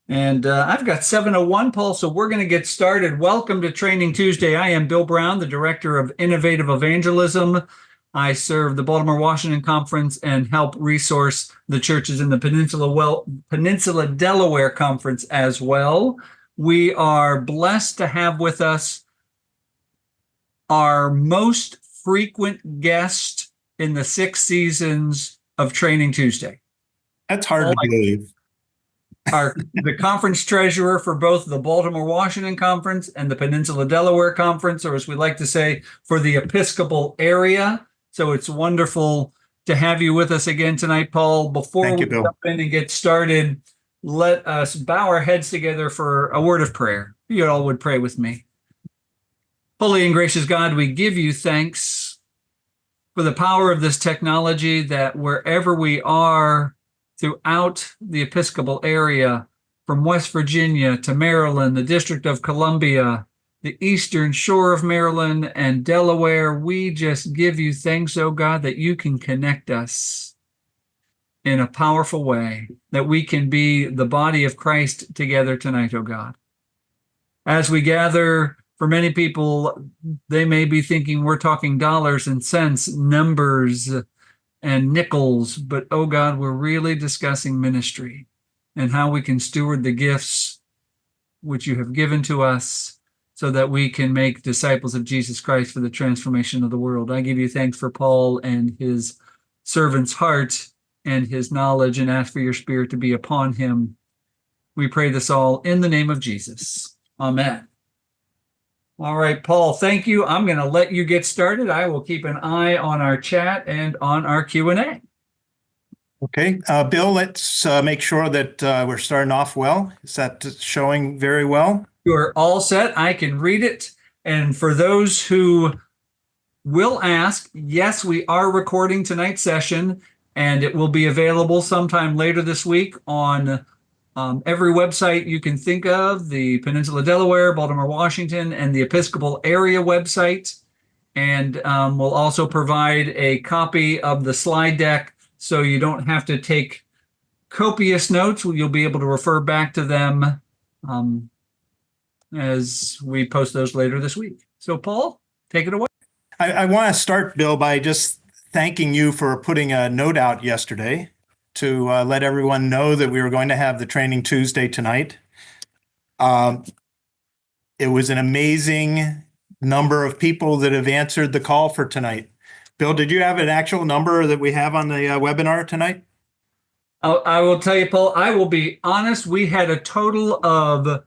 And I've got 7:01, Paul, so we're going to get started. Welcome to Training Tuesday. I am Bill Brown, the Director of Innovative Evangelism. I serve the Baltimore-Washington Conference and help resource the churches in the Peninsula Delaware Conference as well. We are blessed to have with us our most frequent guest in the 6 seasons of Training Tuesday. That's hard to believe. The conference treasurer for both the Baltimore-Washington Conference and the Peninsula Delaware Conference, or as we like to say, for the Episcopal area. So it's wonderful to have you with us again tonight, Paul. Before we jump in and get started, let us bow our heads together for a word of prayer. You all would pray with me. Holy and gracious God, we give you thanks for the power of this technology, that wherever we are throughout the Episcopal area, from West Virginia to Maryland, the District of Columbia, the Eastern Shore of Maryland and Delaware, we just give you thanks, oh God, that you can connect us in a powerful way, that we can be the body of Christ together tonight, oh God. As we gather, for many people, they may be thinking we're talking dollars and cents, numbers and nickels, but oh God, we're really discussing ministry and how we can steward the gifts which you have given to us so that we can make disciples of Jesus Christ for the transformation of the world. I give you thanks for Paul and his servant's heart and his knowledge, and ask for your Spirit to be upon him. We pray this all in the name of Jesus. Amen. All right, Paul, thank you. I'm going to let you get started. I will keep an eye on our chat and on our Q&A. Okay, Bill, let's make sure that we're starting off well. Is that showing very well? You're all set. I can read it. And for those who will ask, yes, we are recording tonight's session, and it will be available sometime later this week on every website you can think of, the Peninsula Delaware, Baltimore-Washington, and the Episcopal area website. And we'll also provide a copy of the slide deck so you don't have to take copious notes. You'll be able to refer back to them as we post those later this week. So, Paul, take it away. I want to start, Bill, by just thanking you for putting a note out yesterday to let everyone know that we were going to have the Training Tuesday tonight. It was an amazing number of people that have answered the call for tonight. Bill, did you have an actual number that we have on the webinar tonight? I will tell you, Paul, I will be honest. We had a total of,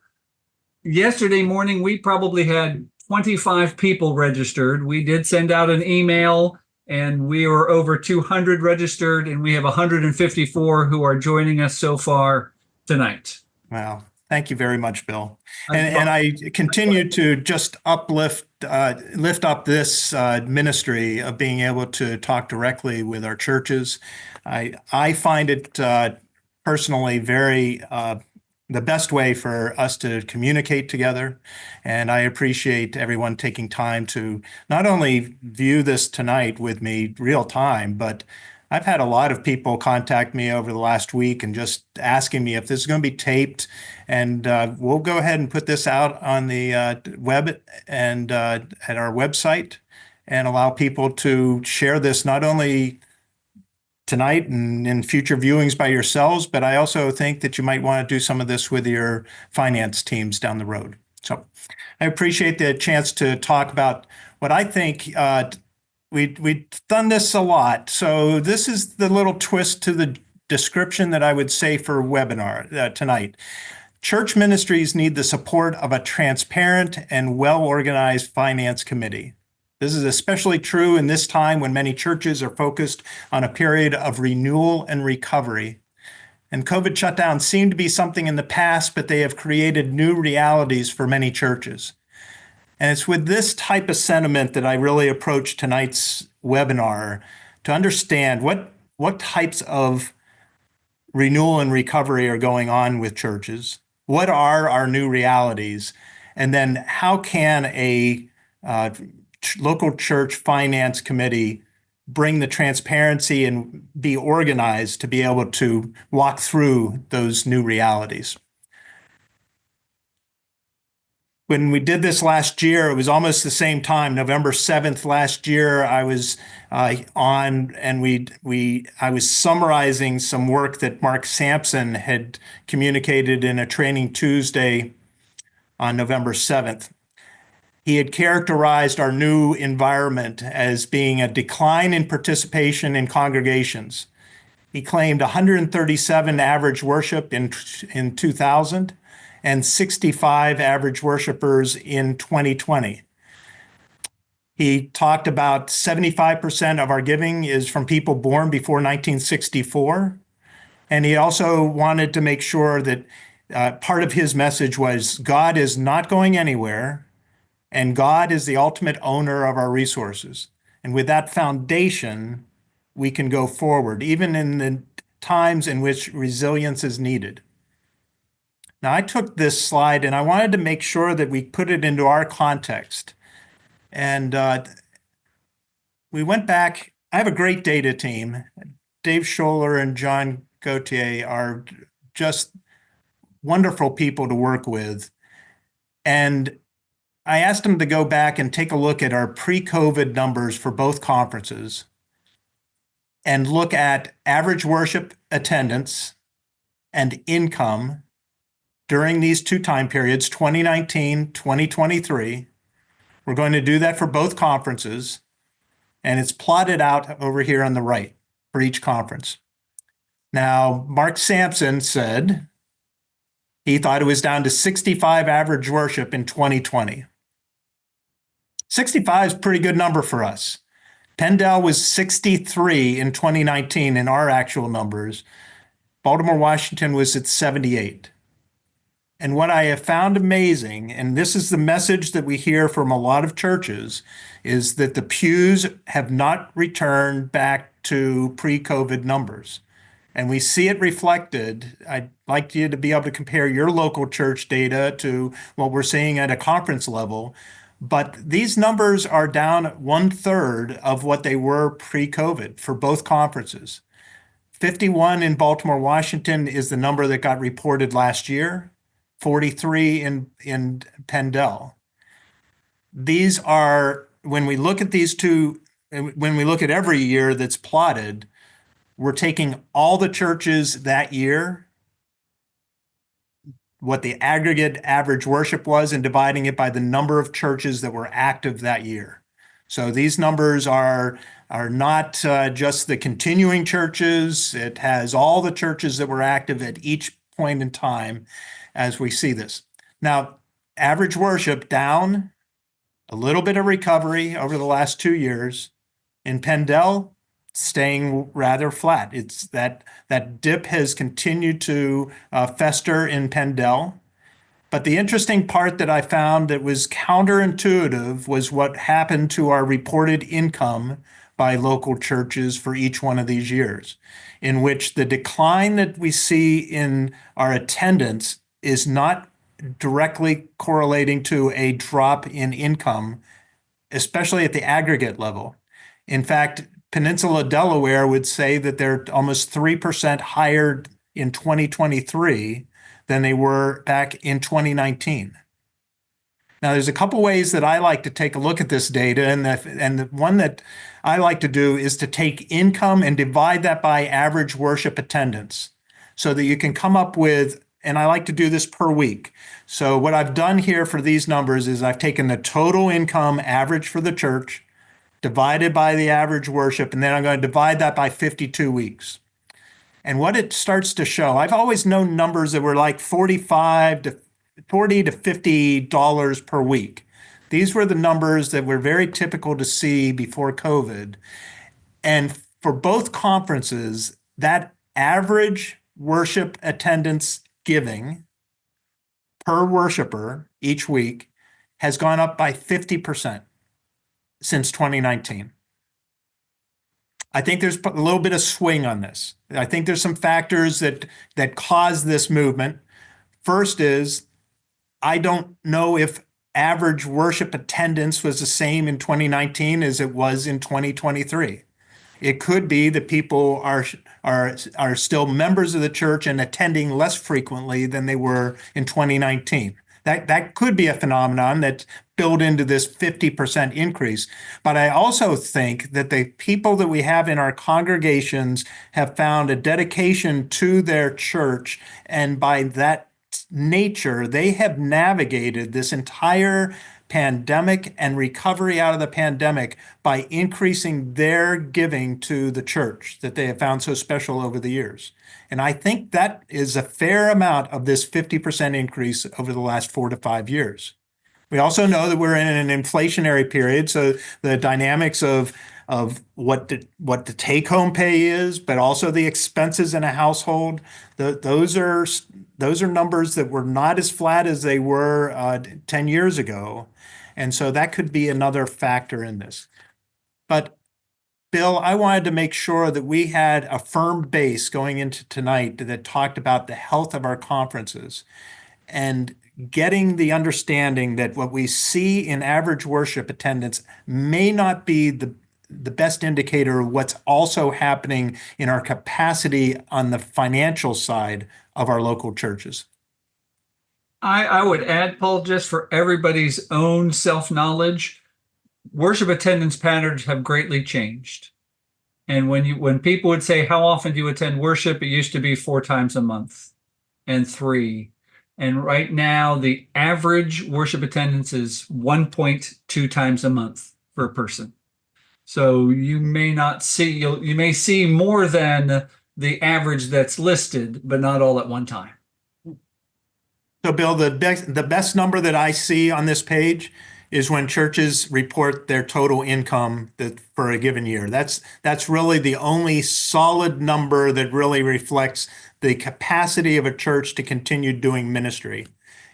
yesterday morning, we probably had 25 people registered. We did send out an email, and we were over 200 registered, and we have 154 who are joining us so far tonight. Wow. Thank you very much, Bill. And I continue to just lift up this ministry of being able to talk directly with our churches. I find it personally very the best way for us to communicate together. And I appreciate everyone taking time to not only view this tonight with me real time, but I've had a lot of people contact me over the last week and just asking me if this is going to be taped. And we'll go ahead and put this out on the web and at our website, and allow people to share this not only tonight and in future viewings by yourselves, but I also think that you might want to do some of this with your finance teams down the road. So I appreciate the chance to talk about what I think we've done this a lot. So this is the little twist to the description that I would say for webinar tonight. Church ministries need the support of a transparent and well-organized finance committee. This is especially true in this time when many churches are focused on a period of renewal and recovery. And COVID shutdowns seem to be something in the past, but they have created new realities for many churches. And it's with this type of sentiment that I really approach tonight's webinar to understand what types of renewal and recovery are going on with churches, what are our new realities, and then how can a local church finance committee bring the transparency and be organized to be able to walk through those new realities. when we did this last year, it was almost the same time, November 7th last year. I was on, and I was summarizing some work that Mark Sampson had communicated in a Training Tuesday on November 7th. He had characterized our new environment as being a decline in participation in congregations. He claimed 137 average worship in 2000 and 65 average worshipers in 2020. He talked about 75% of our giving is from people born before 1964. And he also wanted to make sure that part of his message was God is not going anywhere, and God is the ultimate owner of our resources. And with that foundation, we can go forward, even in the times in which resilience is needed. Now, I took this slide and I wanted to make sure that we put it into our context. And we went back. I have a great data team. Dave Scholler and John Gauthier are just wonderful people to work with. And I asked them to go back and take a look at our pre-COVID numbers for both conferences and look at average worship attendance and income during these two time periods, 2019, 2023. We're going to do that for both conferences, and it's plotted out over here on the right for each conference. Now, Mark Sampson said he thought it was down to 65 average worship in 2020. 65 is a pretty good number for us. Pendel was 63 in 2019 in our actual numbers. Baltimore-Washington was at 78. And what I have found amazing, and this is the message that we hear from a lot of churches, is that the pews have not returned back to pre-COVID numbers. And we see it reflected. I'd like you to be able to compare your local church data to what we're seeing at a conference level. But these numbers are down 1/3 of what they were pre-COVID for both conferences. 51 in Baltimore-Washington is the number that got reported last year. 43 in Pendel. These are, when we look at these two, when we look at every year that's plotted, we're taking all the churches that year, what the aggregate average worship was, and dividing it by the number of churches that were active that year. So these numbers are not just the continuing churches. It has all the churches that were active at each point in time as we see this. Now, average worship down, a little bit of recovery over the last 2 years. In Pendel, staying rather flat. It's that dip has continued to fester in Pendel. But the interesting part that I found that was counterintuitive was what happened to our reported income by local churches for each one of these years, in which the decline that we see in our attendance is not directly correlating to a drop in income, especially at the aggregate level. In fact, Peninsula Delaware would say that they're almost 3% higher in 2023 than they were back in 2019. Now, there's a couple ways that I like to take a look at this data, and the one that I like to do is to take income and divide that by average worship attendance so that you can come up with, and I like to do this per week. So what I've done here for these numbers is I've taken the total income average for the church, divided by the average worship, and then I'm going to divide that by 52 weeks. And what it starts to show, I've always known numbers that were like $40 to $50 per week. These were the numbers that were very typical to see before COVID. And for both conferences, that average worship attendance giving per worshiper each week has gone up by 50% since 2019. I think there's a little bit of swing on this. I think there's some factors that cause this movement. First is, I don't know if average worship attendance was the same in 2019 as it was in 2023. It could be that people are still members of the church and attending less frequently than they were in 2019. That could be a phenomenon that's built into this 50% increase. But I also think that the people that we have in our congregations have found a dedication to their church. And by that nature, they have navigated this entire pandemic and recovery out of the pandemic by increasing their giving to the church that they have found so special over the years. And I think that is a fair amount of this 50% increase over the last 4 to 5 years. We also know that we're in an inflationary period, so the dynamics of what the take-home pay is, but also the expenses in a household, those are numbers that were not as flat as they were 10 years ago. And so that could be another factor in this. But Bill, I wanted to make sure that we had a firm base going into tonight that talked about the health of our conferences and getting the understanding that what we see in average worship attendance may not be the best indicator of what's also happening in our capacity on the financial side of our local churches. I would add, Paul, just for everybody's own self-knowledge, worship attendance patterns have greatly changed. And when people would say, how often do you attend worship? It used to be 4 times a month and 3. And right now, the average worship attendance is 1.2 times a month for a person. So you may not see, you may see more than the average that's listed, but not all at one time. So Bill, the best number that I see on this page is when churches report their total income for a given year. That's really the only solid number that really reflects the capacity of a church to continue doing ministry.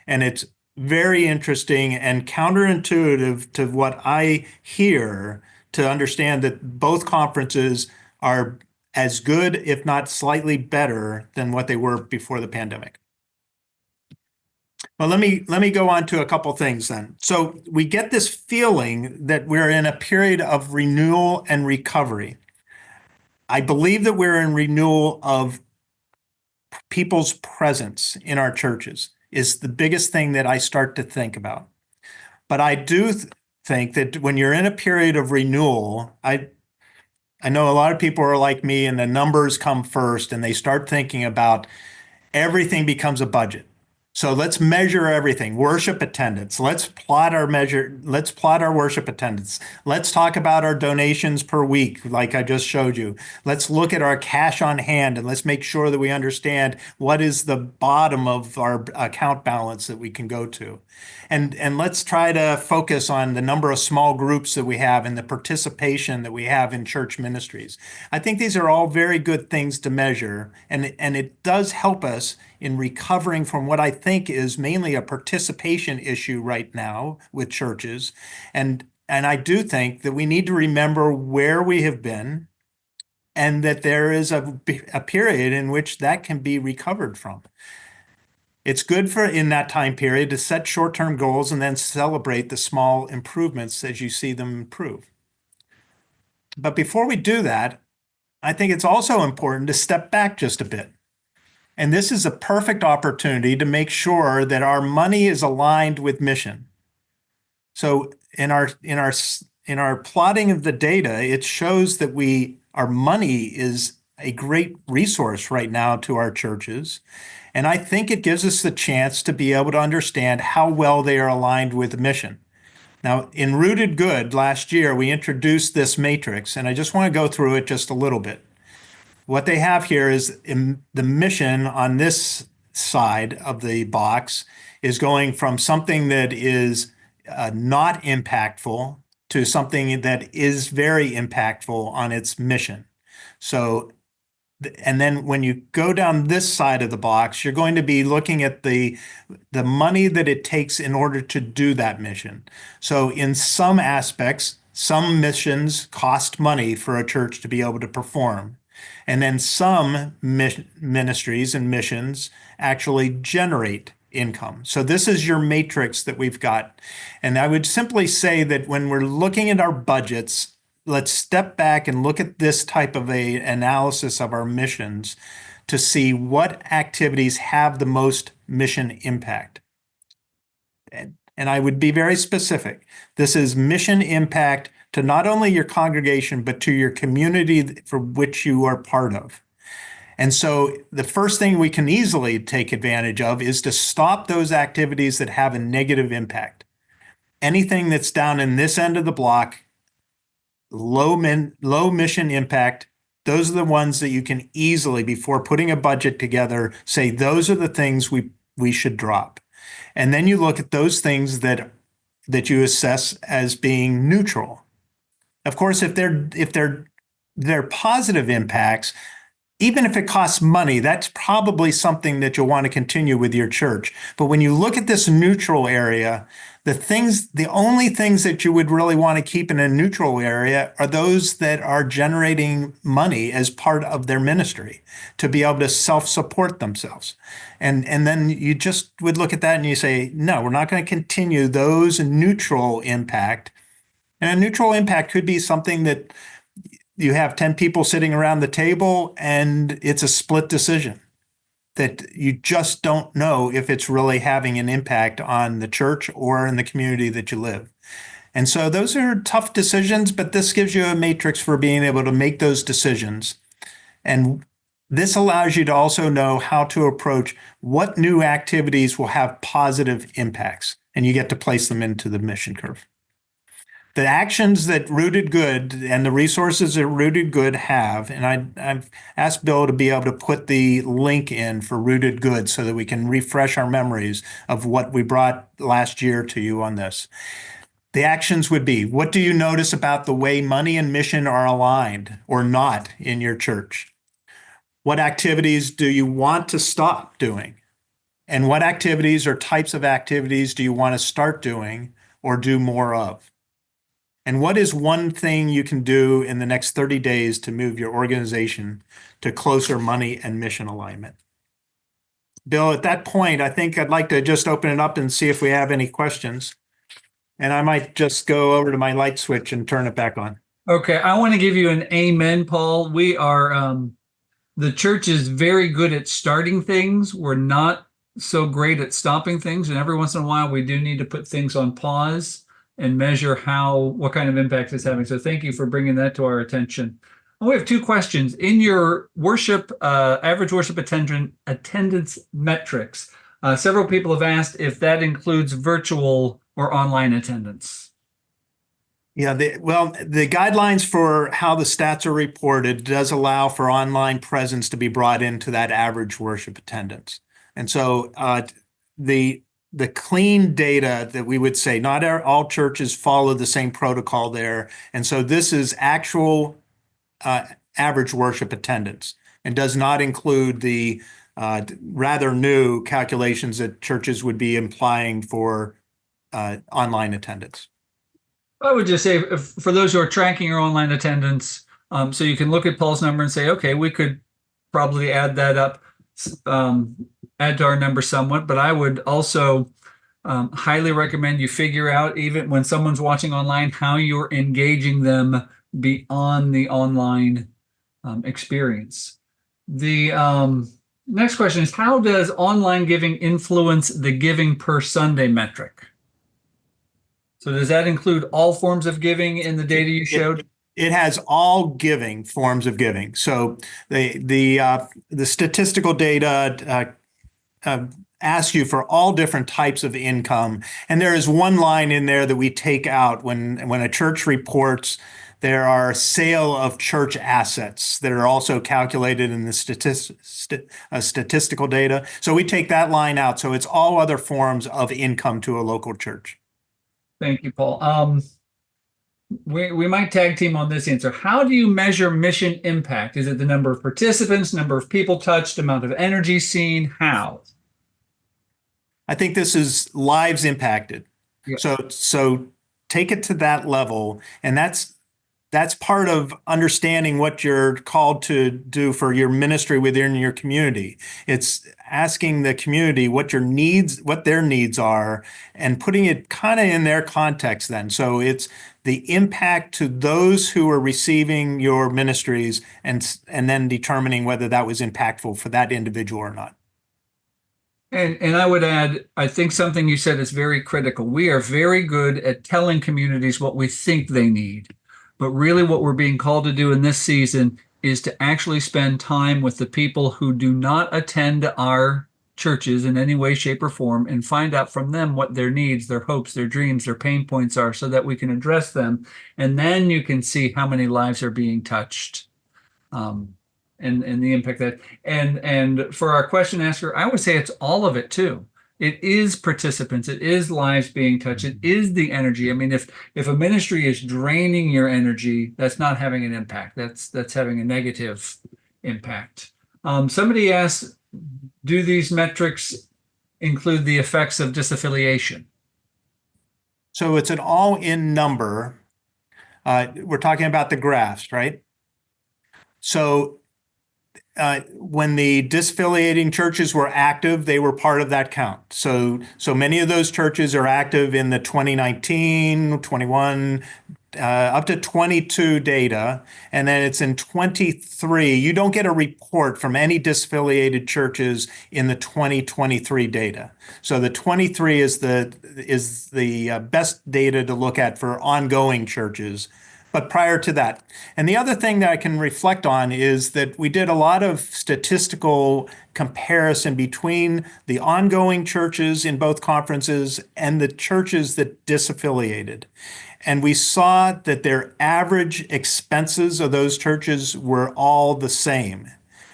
And it's very interesting and counterintuitive to what I hear to understand that both conferences are as good, if not slightly better, than what they were before the pandemic. Well, let me go on to a couple things then. So we get this feeling that we're in a period of renewal and recovery. I believe that we're in renewal of people's presence in our churches is the biggest thing that I start to think about. But I do think that when you're in a period of renewal, I know a lot of people are like me and the numbers come first and they start thinking about everything becomes a budget. So let's measure everything. Worship attendance. Let's plot our worship attendance. Let's talk about our donations per week, like I just showed you. Let's look at our cash on hand and let's make sure that we understand what is the bottom of our account balance that we can go to. And let's try to focus on the number of small groups that we have and the participation that we have in church ministries. I think these are all very good things to measure, and it does help us in recovering from what I think is mainly a participation issue right now with churches. And I do think that we need to remember where we have been and that there is a period in which that can be recovered from. It's good for in that time period to set short-term goals and then celebrate the small improvements as you see them improve. But before we do that, I think it's also important to step back just a bit. And this is a perfect opportunity to make sure that our money is aligned with mission. So in our plotting of the data, it shows that our money is a great resource right now to our churches. And I think it gives us the chance to be able to understand how well they are aligned with the mission. Now, in Rooted Good last year, we introduced this matrix, and I just want to go through it just a little bit. What they have here is the mission on this side of the box is going from something that is not impactful to something that is very impactful on its mission. So, and then when you go down this side of the box, you're going to be looking at the money that it takes in order to do that mission. So in some aspects, some missions cost money for a church to be able to perform. And then some ministries and missions actually generate income. So this is your matrix that we've got. And I would simply say that when we're looking at our budgets, let's step back and look at this type of a analysis of our missions to see what activities have the most mission impact. and I would be very specific. This is mission impact to not only your congregation, but to your community for which you are part of. And so the first thing we can easily take advantage of is to stop those activities that have a negative impact. Anything that's down in this end of the block, low mission impact, those are the ones that you can easily, before putting a budget together, say those are the things we should drop. And then you look at those things that you assess as being neutral. Of course, if they're positive impacts, even if it costs money, that's probably something that you'll want to continue with your church. But when you look at this neutral area, the only things that you would really want to keep in a neutral area are those that are generating money as part of their ministry to be able to self-support themselves. And then you just would look at that and you say, no, we're not going to continue those neutral impact. And a neutral impact could be something that you have 10 people sitting around the table and it's a split decision that you just don't know if it's really having an impact on the church or in the community that you live. And so those are tough decisions, but this gives you a matrix for being able to make those decisions. And this allows you to also know how to approach what new activities will have positive impacts, and you get to place them into the mission curve. The actions that Rooted Good and the resources that Rooted Good have, and I've asked Bill to be able to put the link in for Rooted Good so that we can refresh our memories of what we brought last year to you on this. The actions would be, what do you notice about the way money and mission are aligned or not in your church? What activities do you want to stop doing? And what activities or types of activities do you want to start doing or do more of? And what is one thing you can do in the next 30 days to move your organization to closer money and mission alignment? Bill, at that point, I think I'd like to just open it up and see if we have any questions. And I might just go over to my light switch and turn it back on. Okay, I want to give you an amen, Paul. We are, the church is very good at starting things. We're not so great at stopping things. And every once in a while, we do need to put things on pause and measure what kind of impact it's having. So thank you for bringing that to our attention. We have two questions. In your worship, average worship attendance metrics, several people have asked if that includes virtual or online attendance. Yeah, the guidelines for how the stats are reported does allow for online presence to be brought into that average worship attendance. And so the clean data that we would say, not all churches follow the same protocol there. And so this is actual average worship attendance and does not include the rather new calculations that churches would be implying for online attendance. I would just say, for those who are tracking your online attendance, so you can look at Paul's number and say, okay, we could probably add that up, add to our number somewhat, but I would also highly recommend you figure out, even when someone's watching online, how you're engaging them beyond the online experience. The next question is, how does online giving influence the giving per Sunday metric? So does that include all forms of giving in the data you showed? It has all giving forms of giving. So the statistical data asks you for all different types of income. And there is one line in there that we take out when a church reports. There are sale of church assets that are also calculated in the statistical data. So we take that line out. So it's all other forms of income to a local church. Thank you, Paul. We might tag team on this answer. How do you measure mission impact? Is it the number of participants, number of people touched, amount of energy seen? How? I think this is lives impacted. Yeah. So take it to that level, and that's part of understanding what you're called to do for your ministry within your community. It's asking the community what their needs are, and putting it kind of in their context then. So it's the impact to those who are receiving your ministries, and then determining whether that was impactful for that individual or not. And I would add, I think something you said is very critical. We are very good at telling communities what we think they need. But really, what we're being called to do in this season is to actually spend time with the people who do not attend our churches in any way, shape, or form and find out from them what their needs, their hopes, their dreams, their pain points are so that we can address them. And then you can see how many lives are being touched. Um, and the impact that and for our question asker, I would say it's all of it too. It is participants, it is lives being touched, it is the energy. I mean, if a ministry is draining your energy, that's not having an impact. That's having a negative impact. Somebody asked, do these metrics include the effects of disaffiliation? So it's an all-in number. We're talking about the graphs, right? So when the disaffiliating churches were active, they were part of that count. So many of those churches are active in the 2019, 21, up to 22 data, and then it's in 23. You don't get a report from any disaffiliated churches in the 2023 data. So the 23 is the best data to look at for ongoing churches. But prior to that. And the other thing that I can reflect on is that we did a lot of statistical comparison between the ongoing churches in both conferences and the churches that disaffiliated. And we saw that their average expenses of those churches were all the same.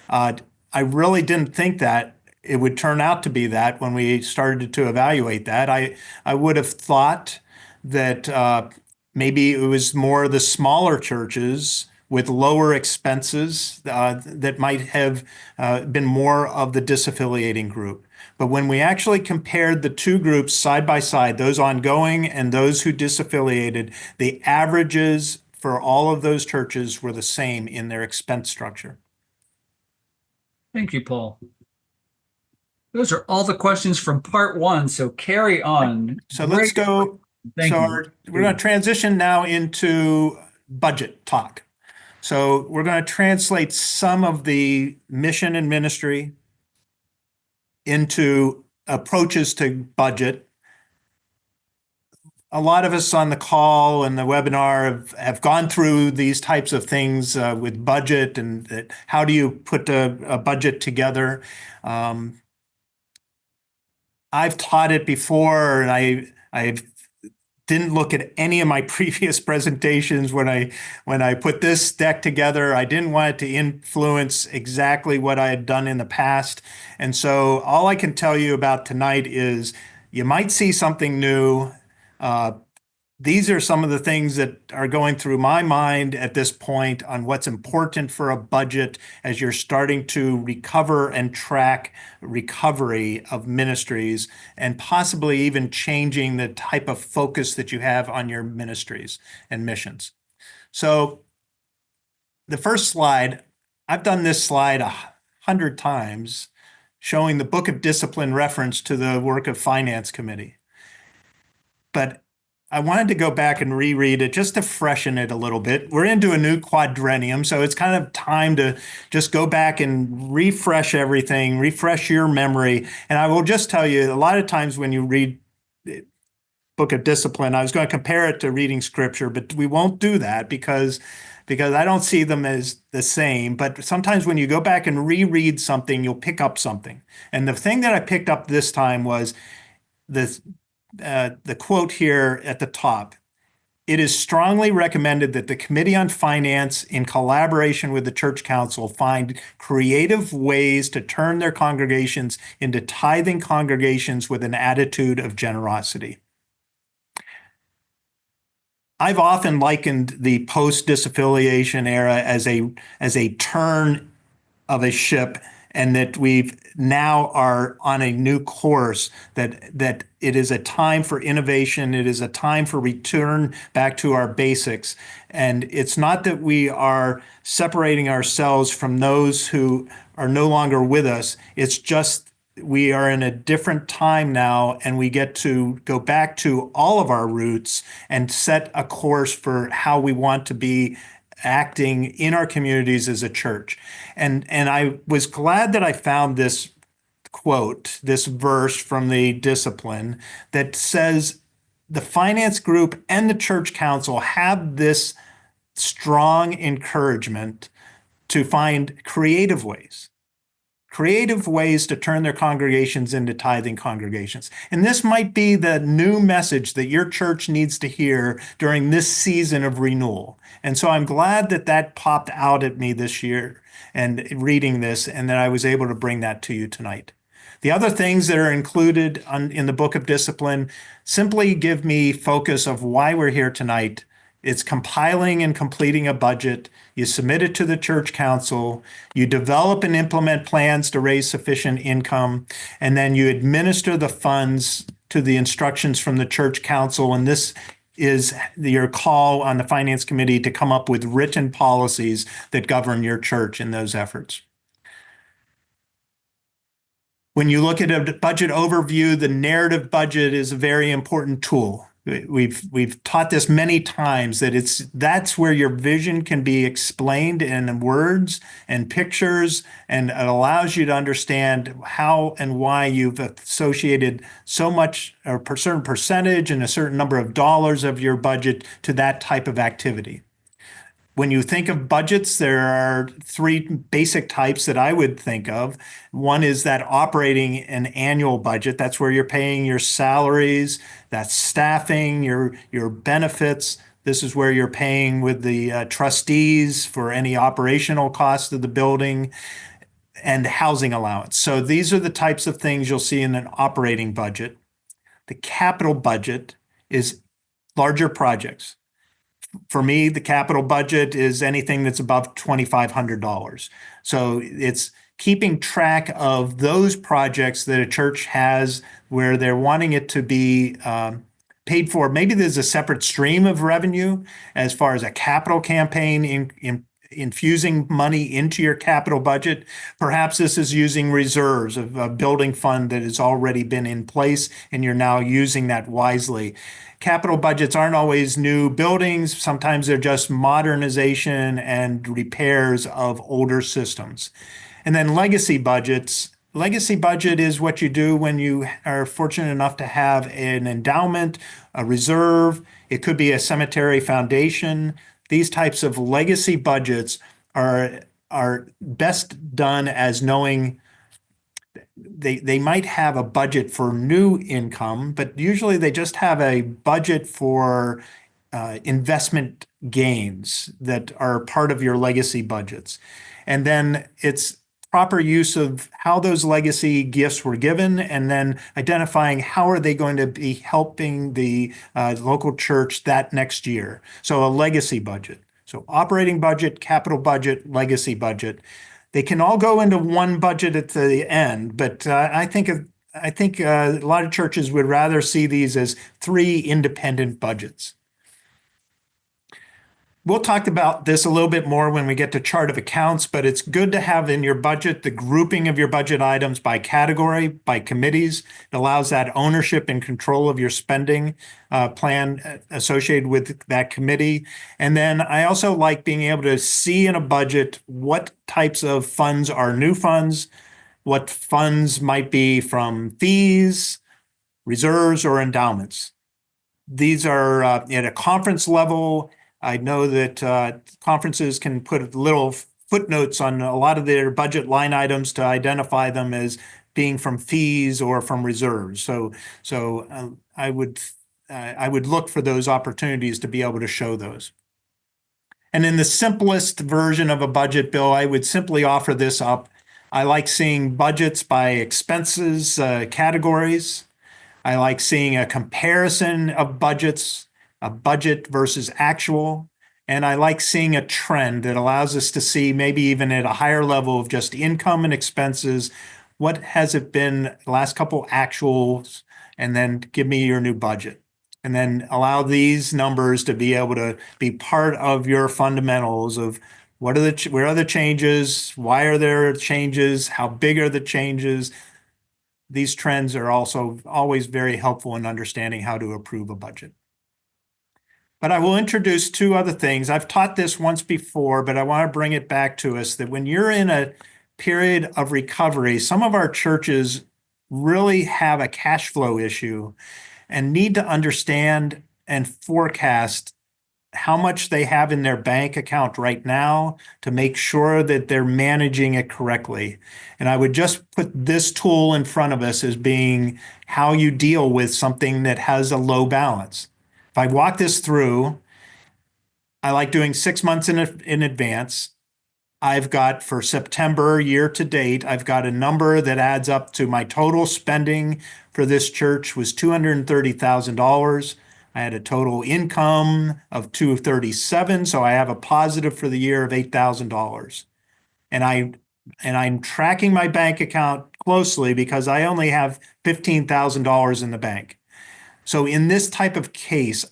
I really didn't think that it would turn out to be that when we started to evaluate that. I would have thought that maybe it was more the smaller churches with lower expenses that might have been more of the disaffiliating group. But when we actually compared the two groups side by side, those ongoing and those who disaffiliated, the averages for all of those churches were the same in their expense structure. Thank you, Paul. Those are all the questions from part one. So carry on. So let's go. Thank you. We're going to transition now into budget talk. So we're going to translate some of the mission and ministry into approaches to budget. A lot of us on the call and the webinar have gone through these types of things with budget and how do you put a budget together. I've taught it before, and I didn't look at any of my previous presentations when I put this deck together. I didn't want it to influence exactly what I had done in the past. And so all I can tell you about tonight is you might see something new. These are some of the things that are going through my mind at this point on what's important for a budget as you're starting to recover and track recovery of ministries and possibly even changing the type of focus that you have on your ministries and missions. So the first slide, I've done this slide 100 times, showing the Book of Discipline reference to the work of Finance Committee. But I wanted to go back and reread it just to freshen it a little bit. We're into a new quadrennium, so it's kind of time to just go back and refresh everything, refresh your memory. And I will just tell you, a lot of times when you read Book of Discipline, I was going to compare it to reading scripture, but we won't do that because I don't see them as the same. But sometimes when you go back and reread something, you'll pick up something. And the thing that I picked up this time was this. The quote here at the top, it is strongly recommended that the Committee on Finance, in collaboration with the Church Council, find creative ways to turn their congregations into tithing congregations with an attitude of generosity. I've often likened the post-disaffiliation era as a turn of a ship, and that we've now are on a new course, that it is a time for innovation. It is a time for return back to our basics. And it's not that we are separating ourselves from those who are no longer with us. It's just we are in a different time now, and we get to go back to all of our roots and set a course for how we want to be acting in our communities as a church. And I was glad that I found this quote, this verse from the discipline that says the finance group and the church council have this strong encouragement to find creative ways to turn their congregations into tithing congregations. And this might be the new message that your church needs to hear during this season of renewal. And so I'm glad that that popped out at me this year and reading this, and that I was able to bring that to you tonight. The other things that are included in the book of discipline simply give me focus of why we're here tonight. It's compiling and completing a budget. You submit it to the church council. You develop and implement plans to raise sufficient income. And then you administer the funds to the instructions from the church council. And this is your call on the finance committee to come up with written policies that govern your church in those efforts. When you look at a budget overview, the narrative budget is a very important tool. We've taught this many times that that's where your vision can be explained in words and pictures, and it allows you to understand how and why you've associated so much, or a certain percentage and a certain number of dollars of your budget to that type of activity. When you think of budgets, there are three basic types that I would think of. One is that operating an annual budget. That's where you're paying your salaries, that's staffing, your benefits. This is where you're paying with the trustees for any operational costs of the building, and housing allowance. So these are the types of things you'll see in an operating budget. The capital budget is larger projects. For me, the capital budget is anything that's above $2,500. So it's keeping track of those projects that a church has where they're wanting it to be paid for. Maybe there's a separate stream of revenue as far as a capital campaign infusing money into your capital budget. Perhaps this is using reserves of a building fund that has already been in place, and you're now using that wisely. Capital budgets aren't always new buildings. Sometimes they're just modernization and repairs of older systems. And then legacy budgets. Legacy budget is what you do when you are fortunate enough to have an endowment, a reserve. It could be a cemetery foundation. These types of legacy budgets are best done as knowing they might have a budget for new income, but usually they just have a budget for investment gains that are part of your legacy budgets. And then it's proper use of how those legacy gifts were given, and then identifying how are they going to be helping the local church that next year. So a legacy budget. So operating budget, capital budget, legacy budget. They can all go into one budget at the end, but I think a lot of churches would rather see these as three independent budgets. We'll talk about this a little bit more when we get to chart of accounts, but it's good to have in your budget the grouping of your budget items by category, by committees. It allows that ownership and control of your spending plan associated with that committee. And then I also like being able to see in a budget what types of funds are new funds, what funds might be from fees, reserves, or endowments. These are at a conference level. I know that conferences can put little footnotes on a lot of their budget line items to identify them as being from fees or from reserves. So I would look for those opportunities to be able to show those. And in the simplest version of a budget, Bill, I would simply offer this up. I like seeing budgets by expenses categories. I like seeing a comparison of budgets, a budget versus actual. And I like seeing a trend that allows us to see maybe even at a higher level of just income and expenses, what has it been the last couple actuals, and then give me your new budget. And then allow these numbers to be able to be part of your fundamentals of where are the changes, why are there changes, how big are the changes. These trends are also always very helpful in understanding how to approve a budget. But I will introduce two other things. I've taught this once before, but I want to bring it back to us that when you're in a period of recovery, some of our churches really have a cash flow issue and need to understand and forecast how much they have in their bank account right now to make sure that they're managing it correctly. And I would just put this tool in front of us as being how you deal with something that has a low balance. If I walk this through, I like doing 6 months in advance. I've got for September year to date, I've got a number that adds up to my total spending for this church was $230,000. I had a total income of 237, so I have a positive for the year of $8,000. And I'm tracking my bank account closely because I only have $15,000 in the bank. So in this type of case,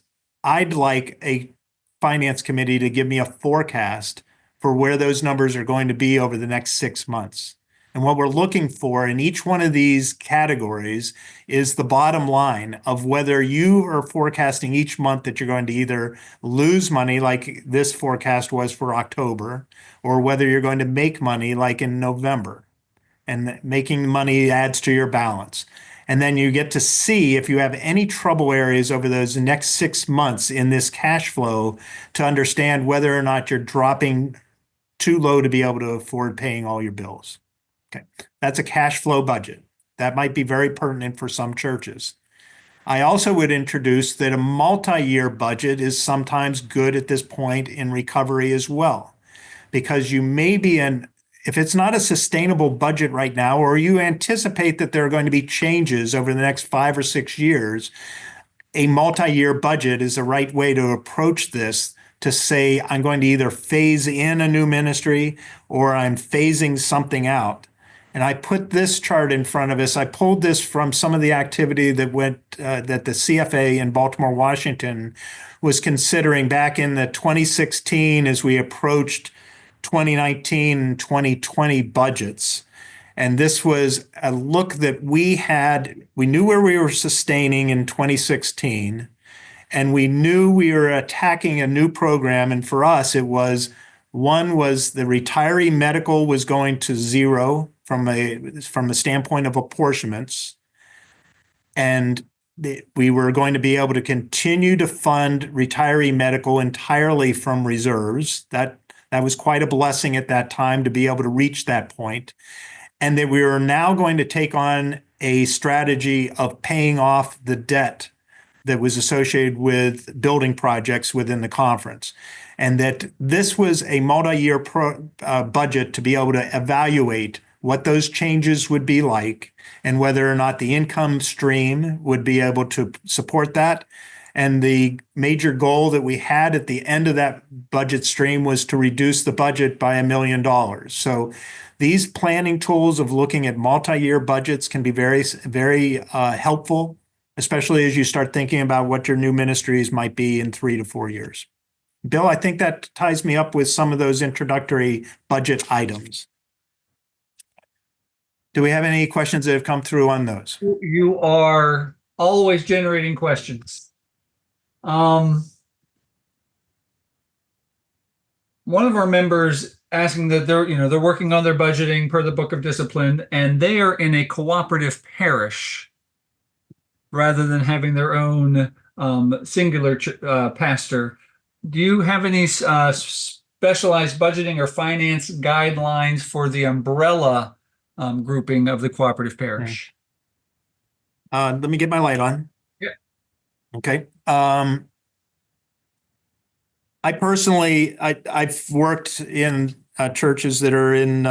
I'd like a finance committee to give me a forecast for where those numbers are going to be over the next 6 months. And what we're looking for in each one of these categories is the bottom line of whether you are forecasting each month that you're going to either lose money, like this forecast was for October, or whether you're going to make money, like in November. And making money adds to your balance. And then you get to see if you have any trouble areas over those next 6 months in this cash flow to understand whether or not you're dropping too low to be able to afford paying all your bills. Okay, that's a cash flow budget. That might be very pertinent for some churches. I also would introduce that a multi-year budget is sometimes good at this point in recovery as well, because you may be if it's not a sustainable budget right now, or you anticipate that there are going to be changes over the next 5 or 6 years, a multi-year budget is the right way to approach this, to say, I'm going to either phase in a new ministry or I'm phasing something out. And I put this chart in front of us. I pulled this from some of the activity that that the CFA in Baltimore-Washington was considering back in the 2016 as we approached 2019 and 2020 budgets. And this was a look that we knew where we were sustaining in 2016, and we knew we were attacking a new program. And for us, one was the retiree medical was going to zero from a standpoint of apportionments. And we were going to be able to continue to fund retiree medical entirely from reserves. That was quite a blessing at that time to be able to reach that point. And that we were now going to take on a strategy of paying off the debt that was associated with building projects within the conference. And that this was a multi-year budget to be able to evaluate what those changes would be like and whether or not the income stream would be able to support that. And the major goal that we had at the end of that budget stream was to reduce the budget by $1 million. So these planning tools of looking at multi-year budgets can be very, very helpful, especially as you start thinking about what your new ministries might be in 3 to 4 years. Bill, I think that ties me up with some of those introductory budget items. Do we have any questions that have come through on those? You are always generating questions. One of our members asking that they're working on their budgeting per the Book of Discipline, and they are in a cooperative parish rather than having their own singular pastor. Do you have any specialized budgeting or finance guidelines for the umbrella grouping of the cooperative parish? Let me get my light on. Yeah. Okay. I personally, I've worked in churches that are in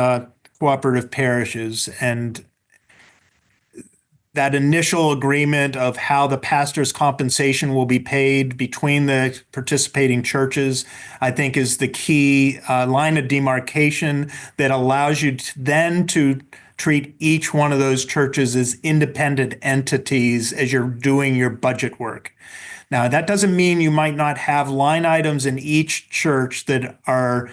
cooperative parishes, and that initial agreement of how the pastor's compensation will be paid between the participating churches, I think is the key line of demarcation that allows you then to treat each one of those churches as independent entities as you're doing your budget work. Now, that doesn't mean you might not have line items in each church that are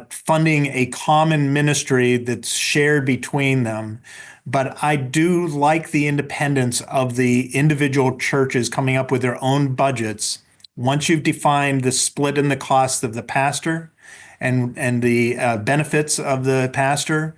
funding a common ministry that's shared between them. But I do like the independence of the individual churches coming up with their own budgets once you've defined the split in the cost of the pastor and the benefits of the pastor.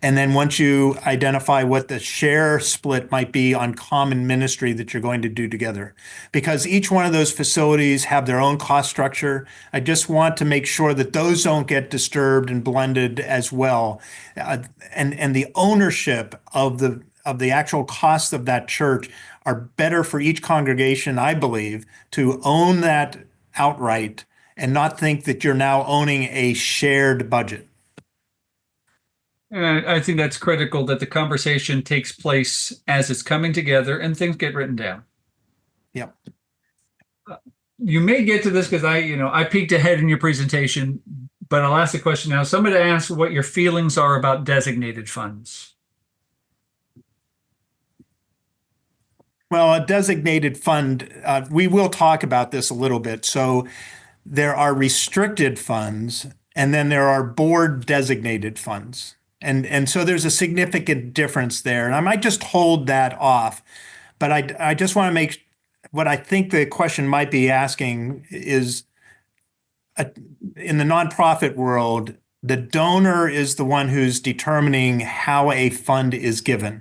And then once you identify what the share split might be on common ministry that you're going to do together, because each one of those facilities have their own cost structure. I just want to make sure that those don't get disturbed and blended as well. And the ownership of the actual cost of that church are better for each congregation, I believe, to own that outright and not think that you're now owning a shared budget. And I think that's critical that the conversation takes place as it's coming together and things get written down. Yep. You may get to this because I peeked ahead in your presentation, but I'll ask the question now. Somebody asked what your feelings are about designated funds. Well, a designated fund, we will talk about this a little bit. So there are restricted funds, and then there are board designated funds. And so there's a significant difference there. And I might just hold that off. But I just want to make what I think the question might be asking is in the nonprofit world, the donor is the one who's determining how a fund is given.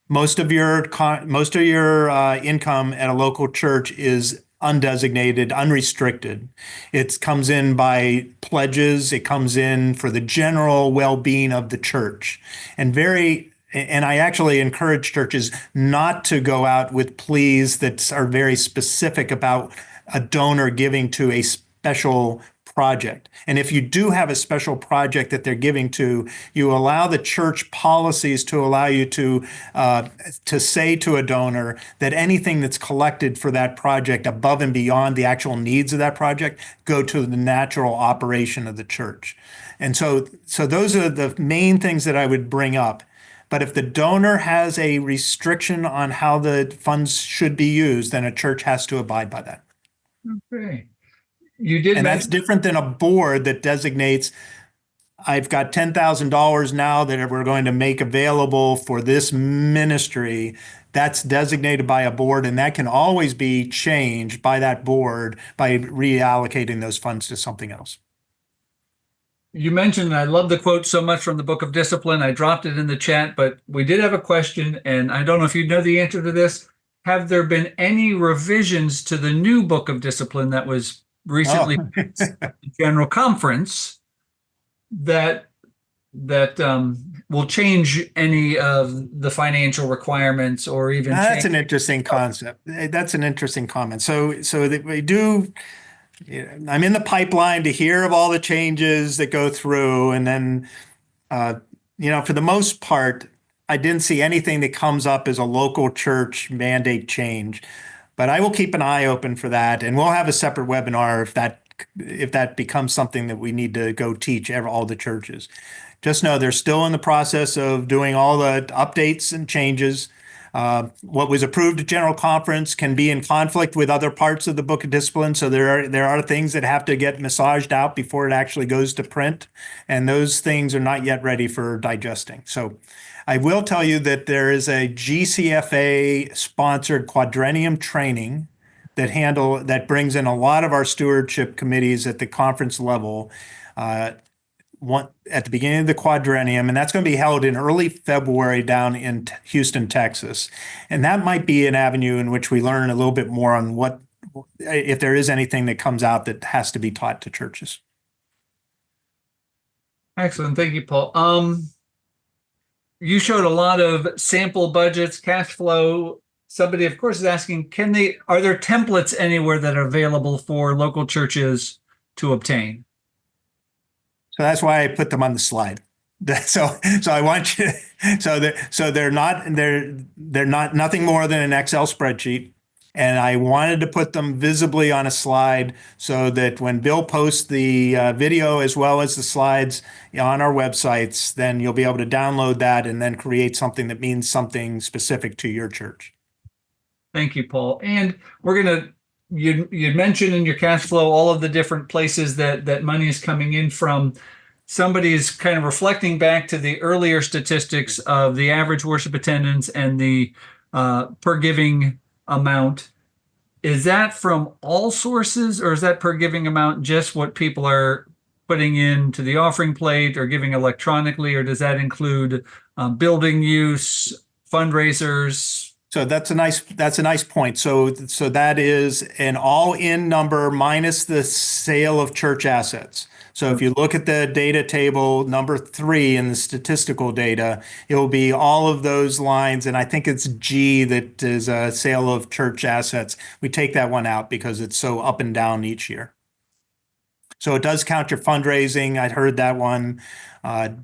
Most of your income at a local church is undesignated, unrestricted. It comes in by pledges. It comes in for the general well-being of the church. And I actually encourage churches not to go out with pleas that are very specific about a donor giving to a special project. And if you do have a special project that they're giving to, you allow the church policies to allow you to say to a donor that anything that's collected for that project above and beyond the actual needs of that project go to the natural operation of the church. And so those are the main things that I would bring up. But if the donor has a restriction on how the funds should be used, then a church has to abide by that. Okay. You did, and that's different than a board that designates, I've got $10,000 now that we're going to make available for this ministry. That's designated by a board, and that can always be changed by that board by reallocating those funds to something else. You mentioned, I love the quote so much from the Book of Discipline. I dropped it in the chat, but we did have a question, and I don't know if you know the answer to this. Have there been any revisions to the new Book of Discipline that was recently general conference that will change any of the financial requirements or even that's an interesting concept. That's an interesting comment. So that we do, I'm in the pipeline to hear of all the changes that go through, and then for the most part I didn't see anything that comes up as a local church mandate change. But I will keep an eye open for that, and we'll have a separate webinar if that becomes something that we need to go teach all the churches. Just know they're still in the process of doing all the updates and changes. What was approved at General Conference can be in conflict with other parts of the Book of Discipline, so there are things that have to get massaged out before it actually goes to print, and those things are not yet ready for digesting. So I will tell you that there is a GCFA-sponsored quadrennium training that brings in a lot of our stewardship committees at the conference level at the beginning of the quadrennium, and that's going to be held in early February down in Houston, Texas. And that might be an avenue in which we learn a little bit more on if there is anything that comes out that has to be taught to churches. Excellent. Thank you, Paul. You showed a lot of sample budgets, cash flow. Somebody, of course, is asking, are there templates anywhere that are available for local churches to obtain? So that's why I put them on the slide. So I want you. They're not nothing more than an Excel spreadsheet, and I wanted to put them visibly on a slide so that when Bill posts the video as well as the slides on our websites, then you'll be able to download that and then create something that means something specific to your church. Thank you, Paul. And you mentioned in your cash flow all of the different places that money is coming in from. Somebody is kind of reflecting back to the earlier statistics of the average worship attendance and the per giving amount. Is that from all sources, or is that per giving amount just what people are putting into the offering plate or giving electronically, or does that include building use, fundraisers? So that's a nice point. So that is an all-in number minus the sale of church assets. So if you look at the data table, number 3 in the statistical data, it will be all of those lines. And I think it's G that is a sale of church assets. We take that one out because it's so up and down each year. So it does count your fundraising. I'd heard that one.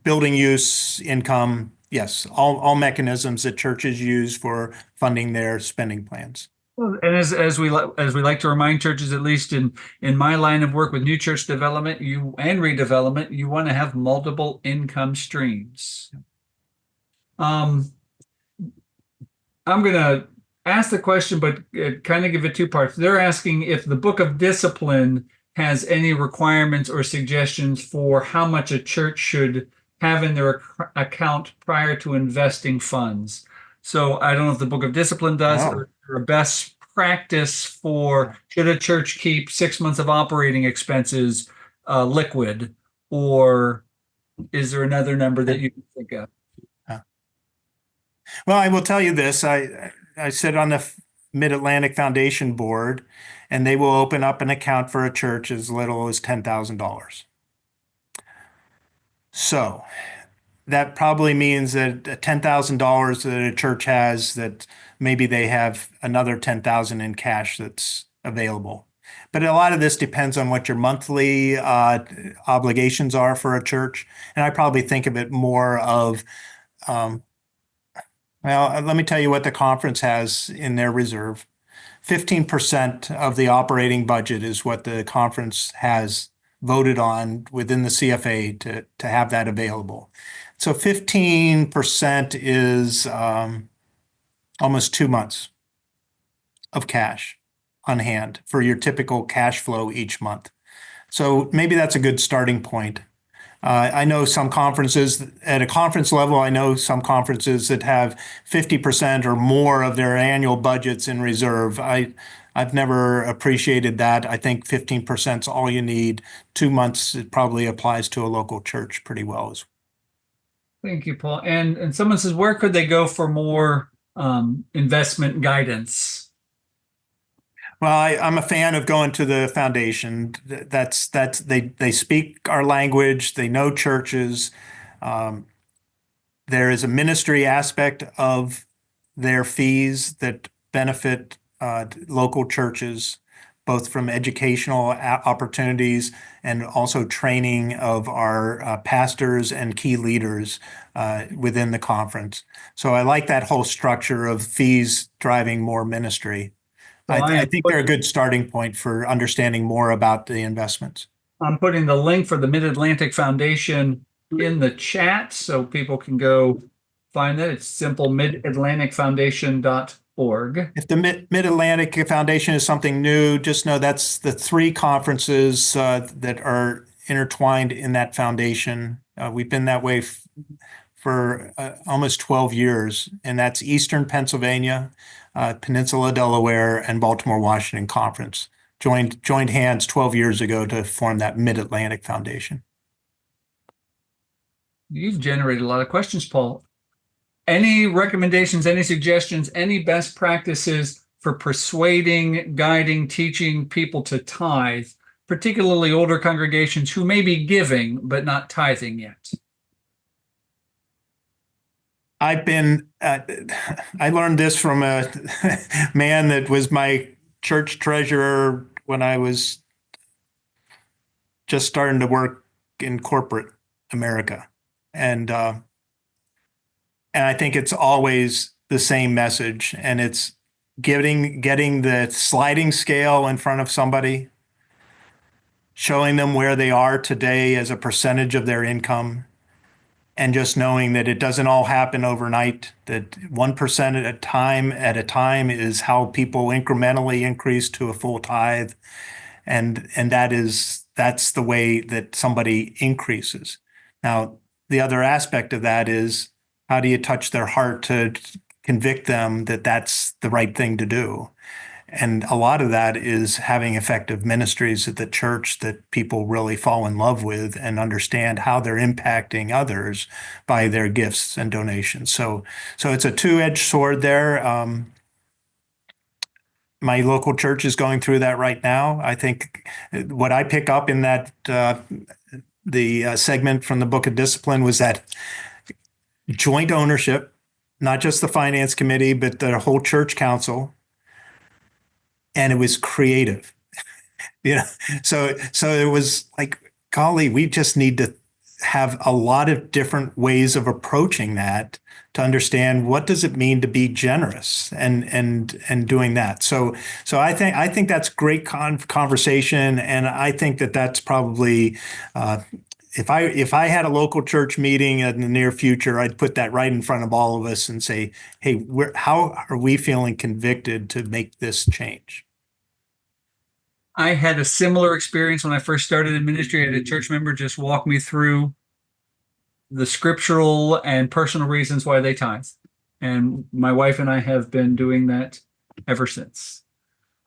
Building use, income. Yes, all mechanisms that churches use for funding their spending plans. Well, and as we like to remind churches, at least in my line of work with new church development, and redevelopment, you want to have multiple income streams. I'm going to ask the question, but kind of give it 2 parts. They're asking if the Book of Discipline has any requirements or suggestions for how much a church should have in their account prior to investing funds. So I don't know if the Book of Discipline does, or a best practice for should a church keep 6 months of operating expenses liquid, or is there another number that you can think of? Well, I will tell you this. I sit on the Mid-Atlantic Foundation board, and they will open up an account for a church as little as $10,000. So that probably means that $10,000 that a church has, that maybe they have another $10,000 in cash that's available. But a lot of this depends on what your monthly obligations are for a church. And I probably think of it more of, well, let me tell you what the conference has in their reserve. 15% of the operating budget is what the conference has voted on within the CFA to have that available. So 15% is almost 2 months of cash on hand for your typical cash flow each month. So maybe that's a good starting point. I know some conferences at a conference level, I know some conferences that have 50% or more of their annual budgets in reserve. I've never appreciated that. I think 15% is all you need. 2 months, it probably applies to a local church pretty well. Thank you, Paul. And someone says, where could they go for more investment guidance? Well, I'm a fan of going to the foundation. They speak our language. They know churches. There is a ministry aspect of their fees that benefit local churches, both from educational opportunities and also training of our pastors and key leaders within the conference. So I like that whole structure of fees driving more ministry. I think they're a good starting point for understanding more about the investments. I'm putting the link for the Mid-Atlantic Foundation in the chat so people can go find that. It's simple, midatlanticfoundation.org. If the Mid-Atlantic Foundation is something new, just know that's the 3 conferences that are intertwined in that foundation. We've been that way for almost 12 years, and that's Eastern Pennsylvania, Peninsula Delaware, and Baltimore-Washington Conference. Joined hands 12 years ago to form that Mid-Atlantic Foundation. You've generated a lot of questions, Paul. Any recommendations, any suggestions, any best practices for persuading, guiding, teaching people to tithe, particularly older congregations who may be giving but not tithing yet? I learned this from a man that was my church treasurer when I was just starting to work in corporate America. And I think it's always the same message, and it's getting the sliding scale in front of somebody, showing them where they are today as a percentage of their income, and just knowing that it doesn't all happen overnight, that 1% at a time is how people incrementally increase to a full tithe. And that's the way that somebody increases. Now, the other aspect of that is, how do you touch their heart to convict them that that's the right thing to do? And a lot of that is having effective ministries at the church that people really fall in love with and understand how they're impacting others by their gifts and donations. So it's a two-edged sword there. My local church is going through that right now. I think what I pick up in that the segment from the Book of Discipline was that joint ownership, not just the finance committee, but the whole church council, and it was creative. So it was like, golly, we just need to have a lot of different ways of approaching that to understand what does it mean to be generous and doing that. So I think that's great conversation, and I think that's probably if I had a local church meeting in the near future, I'd put that right in front of all of us and say, hey, how are we feeling convicted to make this change? I had a similar experience when I first started in ministry. I had a church member just walk me through the scriptural and personal reasons why they tithe. And my wife and I have been doing that ever since.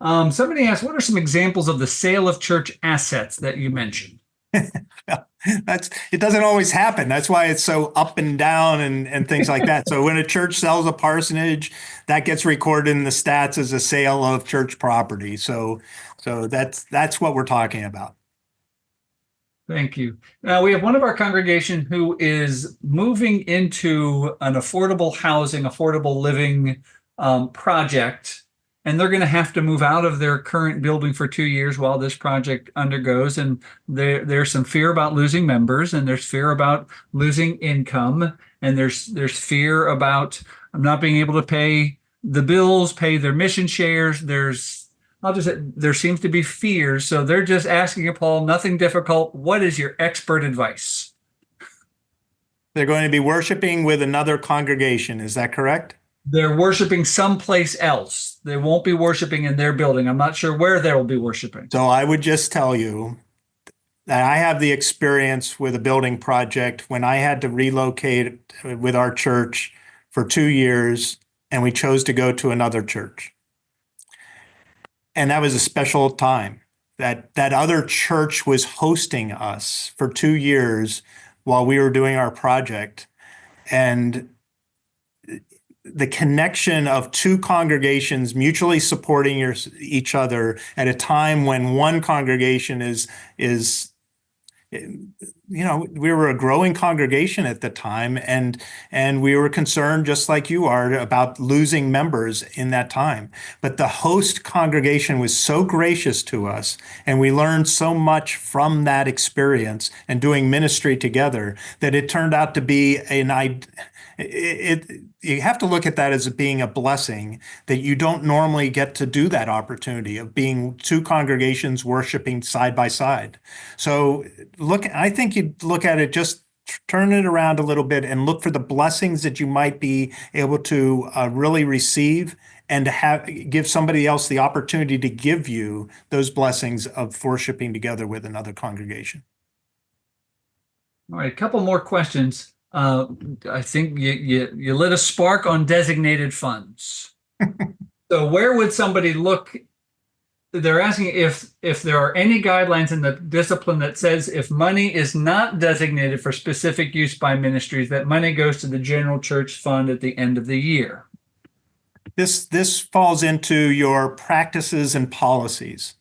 Somebody asked, what are some examples of the sale of church assets that you mentioned? It doesn't always happen. That's why it's so up and down and things like that. So when a church sells a parsonage, that gets recorded in the stats as a sale of church property. So that's what we're talking about. Thank you. Now we have one of our congregation who is moving into an affordable housing, affordable living project. And they're going to have to move out of their current building for 2 years while this project undergoes. And there's some fear about losing members, and there's fear about losing income, and there's fear about not being able to pay the bills, pay their mission shares. There seems to be fear. So they're just asking you, Paul, nothing difficult. What is your expert advice? They're going to be worshiping with another congregation. Is that correct? They're worshiping someplace else. They won't be worshiping in their building. I'm not sure where they will be worshiping. So I would just tell you that I have the experience with a building project when I had to relocate with our church for 2 years, and we chose to go to another church. And that was a special time. That other church was hosting us for 2 years while we were doing our project. And the connection of two congregations mutually supporting each other at a time when one congregation is we were a growing congregation at the time, and we were concerned, just like you are, about losing members in that time. But the host congregation was so gracious to us, and we learned so much from that experience and doing ministry together that it turned out to be you have to look at that as being a blessing, that you don't normally get to do that opportunity of being two congregations worshiping side by side. So I think you look at it, just turn it around a little bit and look for the blessings that you might be able to really receive, and to give somebody else the opportunity to give you those blessings of worshiping together with another congregation. All right, a couple more questions. I think you lit a spark on designated funds. So where would somebody look? They're asking if there are any guidelines in the discipline that says if money is not designated for specific use by ministries, that money goes to the general church fund at the end of the year. This falls into your practices and policies.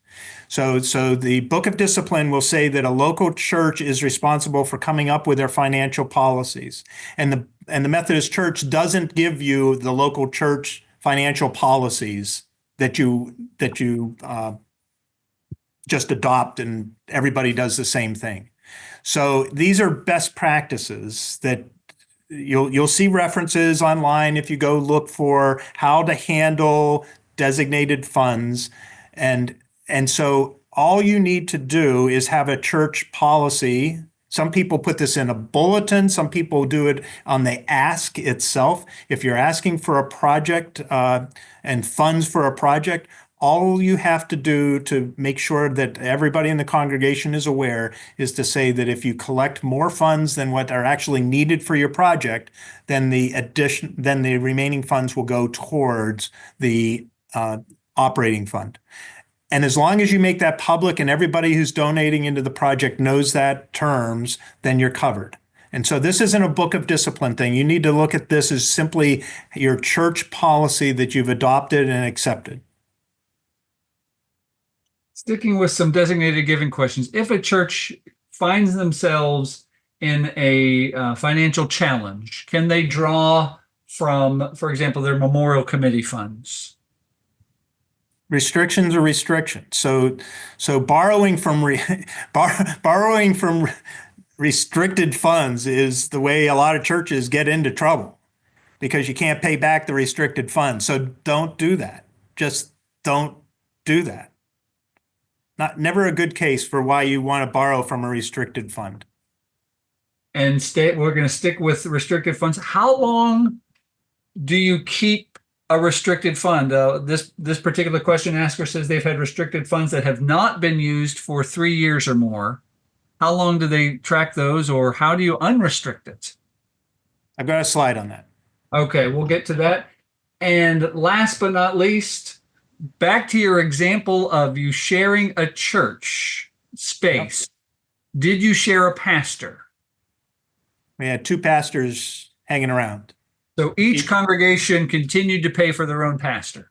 So the Book of Discipline will say that a local church is responsible for coming up with their financial policies. And the Methodist Church doesn't give you the local church financial policies that you just adopt and everybody does the same thing. So these are best practices that you'll see references online if you go look for how to handle designated funds. And so all you need to do is have a church policy. Some people put this in a bulletin. Some people do it on the ask itself. If you're asking for a project and funds for a project, all you have to do to make sure that everybody in the congregation is aware is to say that if you collect more funds than what are actually needed for your project, then the remaining funds will go towards the operating fund. And as long as you make that public and everybody who's donating into the project knows that terms, then you're covered. And so this isn't a book of discipline thing. You need to look at this as simply your church policy that you've adopted and accepted. Sticking with some designated giving questions, if a church finds themselves in a financial challenge, can they draw from, for example, their memorial committee funds? Restrictions are restrictions. So borrowing from borrowing from restricted funds is the way a lot of churches get into trouble, because you can't pay back the restricted funds. So don't do that. Just don't do that. Never a good case for why you want to borrow from a restricted fund. And we're going to stick with restricted funds. How long do you keep a restricted fund? This particular question asker says they've had restricted funds that have not been used for 3 years or more. How long do they track those, or how do you unrestrict it? I've got a slide on that. Okay, we'll get to that. And last but not least, back to your example of you sharing a church space. Yep. Did you share a pastor? We had 2 pastors hanging around. So each congregation continued to pay for their own pastor.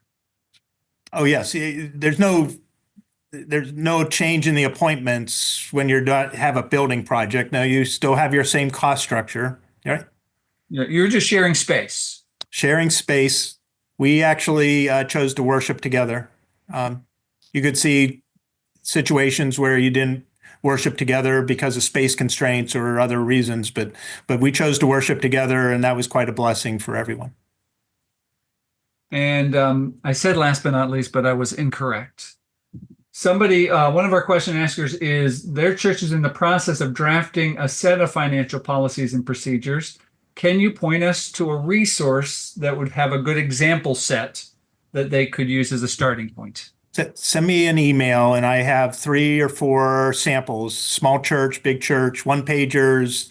Oh, yes. There's no change in the appointments when you have a building project. Now you still have your same cost structure, right? You're just sharing space. Sharing space. We actually chose to worship together. You could see situations where you didn't worship together because of space constraints or other reasons, but we chose to worship together, and that was quite a blessing for everyone. And I said last but not least, but I was incorrect. Somebody, one of our question askers is their church is in the process of drafting a set of financial policies and procedures. Can you point us to a resource that would have a good example set that they could use as a starting point? Send me an email, and I have 3 or 4 samples: small church, big church, 1-pagers,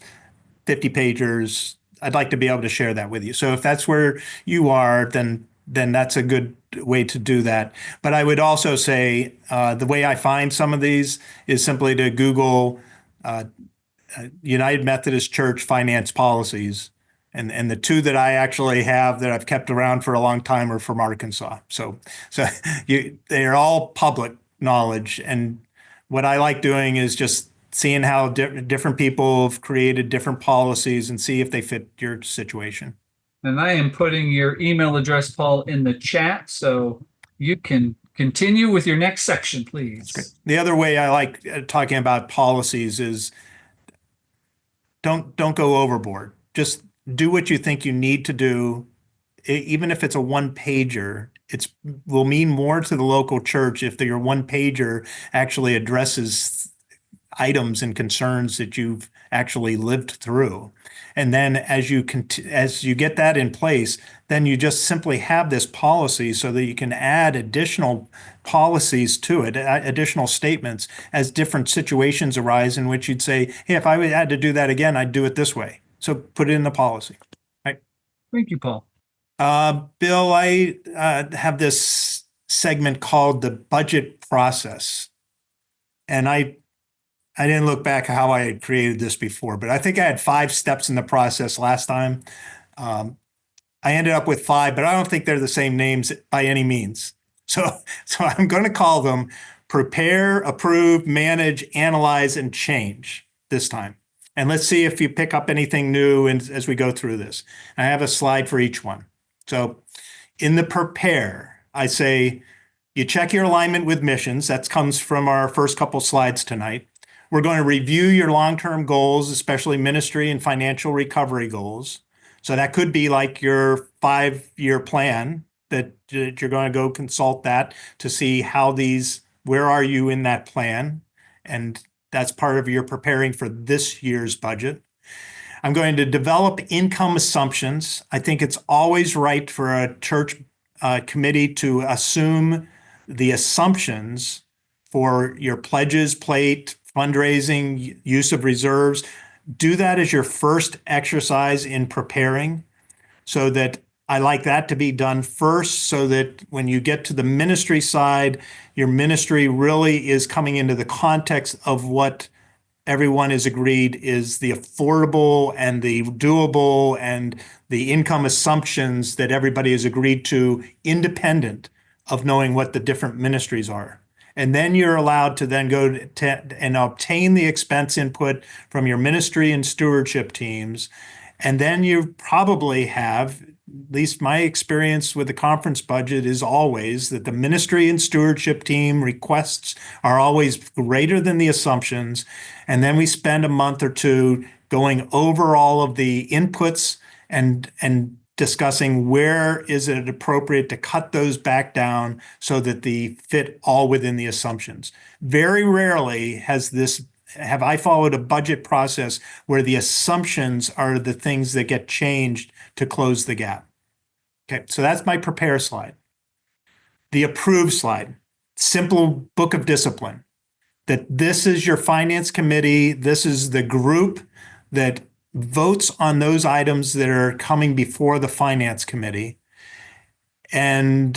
50-pagers. I'd like to be able to share that with you. So if that's where you are, then that's a good way to do that. But I would also say the way I find some of these is simply to Google United Methodist Church finance policies. And the 2 that I actually have that I've kept around for a long time are from Arkansas. So they're all public knowledge. And what I like doing is just seeing how different people have created different policies and see if they fit your situation. And I am putting your email address, Paul, in the chat, so you can continue with your next section, please. That's great. The other way I like talking about policies is don't go overboard. Just do what you think you need to do. Even if it's a 1-pager, it will mean more to the local church if your 1-pager actually addresses items and concerns that you've actually lived through. And then as you get that in place, then you just simply have this policy so that you can add additional policies to it, additional statements as different situations arise in which you'd say, hey, if I had to do that again, I'd do it this way. So put it in the policy. Right? Thank you, Paul. Bill, I have this segment called the budget process. And I didn't look back how I had created this before, but I think I had 5 steps in the process last time. I ended up with 5, but I don't think they're the same names by any means. So I'm going to call them prepare, approve, manage, analyze, and change this time. And let's see if you pick up anything new as we go through this. I have a slide for each one. So in the prepare, I say you check your alignment with missions. That comes from our first couple slides tonight. We're going to review your long-term goals, especially ministry and financial recovery goals. So that could be like your 5-year plan that you're going to go consult that to see where are you in that plan? And that's part of your preparing for this year's budget. I'm going to develop income assumptions. I think it's always right for a church committee to assume the assumptions for your pledges, plate, fundraising, use of reserves. Do that as your first exercise in preparing so that I like that to be done first so that when you get to the ministry side, your ministry really is coming into the context of what everyone has agreed is the affordable and the doable and the income assumptions that everybody has agreed to, independent of knowing what the different ministries are. And then you're allowed to then go and obtain the expense input from your ministry and stewardship teams. And then you probably have, at least my experience with the conference budget is always that the ministry and stewardship team requests are always greater than the assumptions. And then we spend a month or two going over all of the inputs and discussing where is it appropriate to cut those back down so that they fit all within the assumptions. Very rarely have I followed a budget process where the assumptions are the things that get changed to close the gap. Okay, so that's my prepare slide. The approve slide, simple book of discipline, that this is your finance committee, this is the group that votes on those items that are coming before the finance committee. And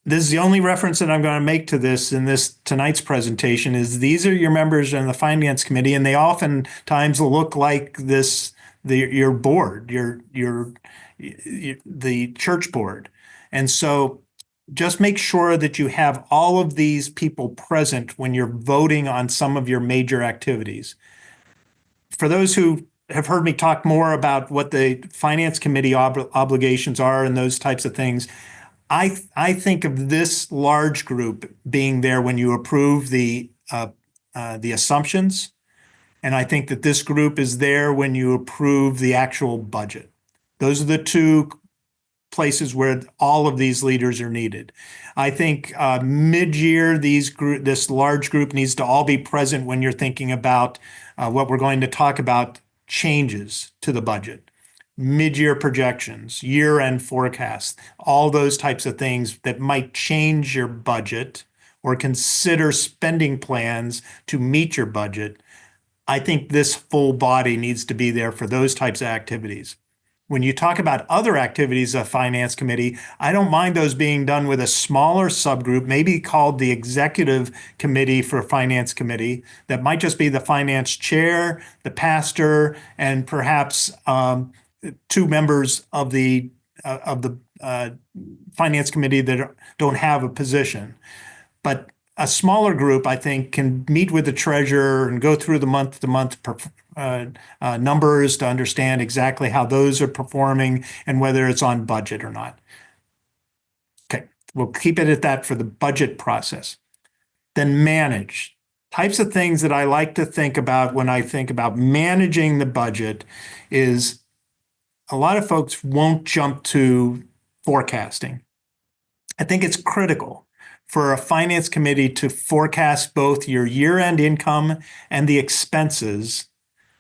this is the only reference that I'm going to make to this in this tonight's presentation is these are your members in the finance committee, and they oftentimes look like your board, the church board. And so just make sure that you have all of these people present when you're voting on some of your major activities. For those who have heard me talk more about what the finance committee obligations are and those types of things, I think of this large group being there when you approve the assumptions, and I think that this group is there when you approve the actual budget. Those are the two places where all of these leaders are needed. I think mid-year, this large group needs to all be present when you're thinking about what we're going to talk about, changes to the budget, mid-year projections, year-end forecasts, all those types of things that might change your budget or consider spending plans to meet your budget. I think this full body needs to be there for those types of activities. When you talk about other activities of finance committee, I don't mind those being done with a smaller subgroup, maybe called the executive committee for finance committee. That might just be the finance chair, the pastor, and perhaps two members of the finance committee that don't have a position. But a smaller group, I think, can meet with the treasurer and go through the month-to-month numbers to understand exactly how those are performing and whether it's on budget or not. Okay, we'll keep it at that for the budget process. Then manage. Types of things that I like to think about when I think about managing the budget is a lot of folks won't jump to forecasting. I think it's critical for a finance committee to forecast both your year-end income and the expenses.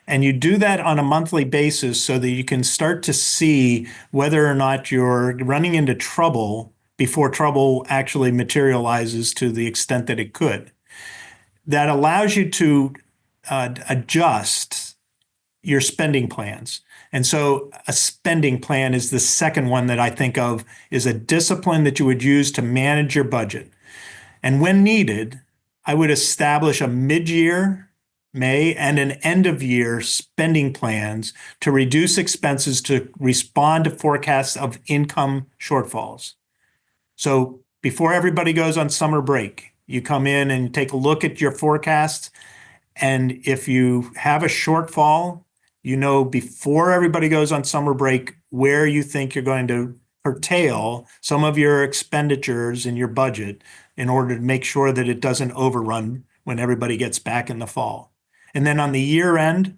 And you do that on a monthly basis so that you can start to see whether or not you're running into trouble before trouble actually materializes to the extent that it could. That allows you to adjust your spending plans. And so a spending plan is the second one that I think of is a discipline that you would use to manage your budget. And when needed, I would establish a mid-year, May, and an end-of-year spending plans to reduce expenses to respond to forecasts of income shortfalls. So before everybody goes on summer break, you come in and take a look at your forecasts. And if you have a shortfall, you know before everybody goes on summer break where you think you're going to curtail some of your expenditures in your budget in order to make sure that it doesn't overrun when everybody gets back in the fall. And then on the year end,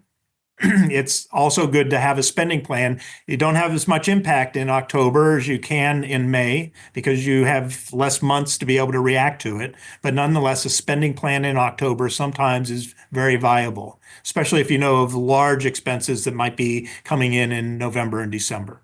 it's also good to have a spending plan. You don't have as much impact in October as you can in May because you have less months to be able to react to it. But nonetheless, a spending plan in October sometimes is very viable, especially if you know of large expenses that might be coming in November and December.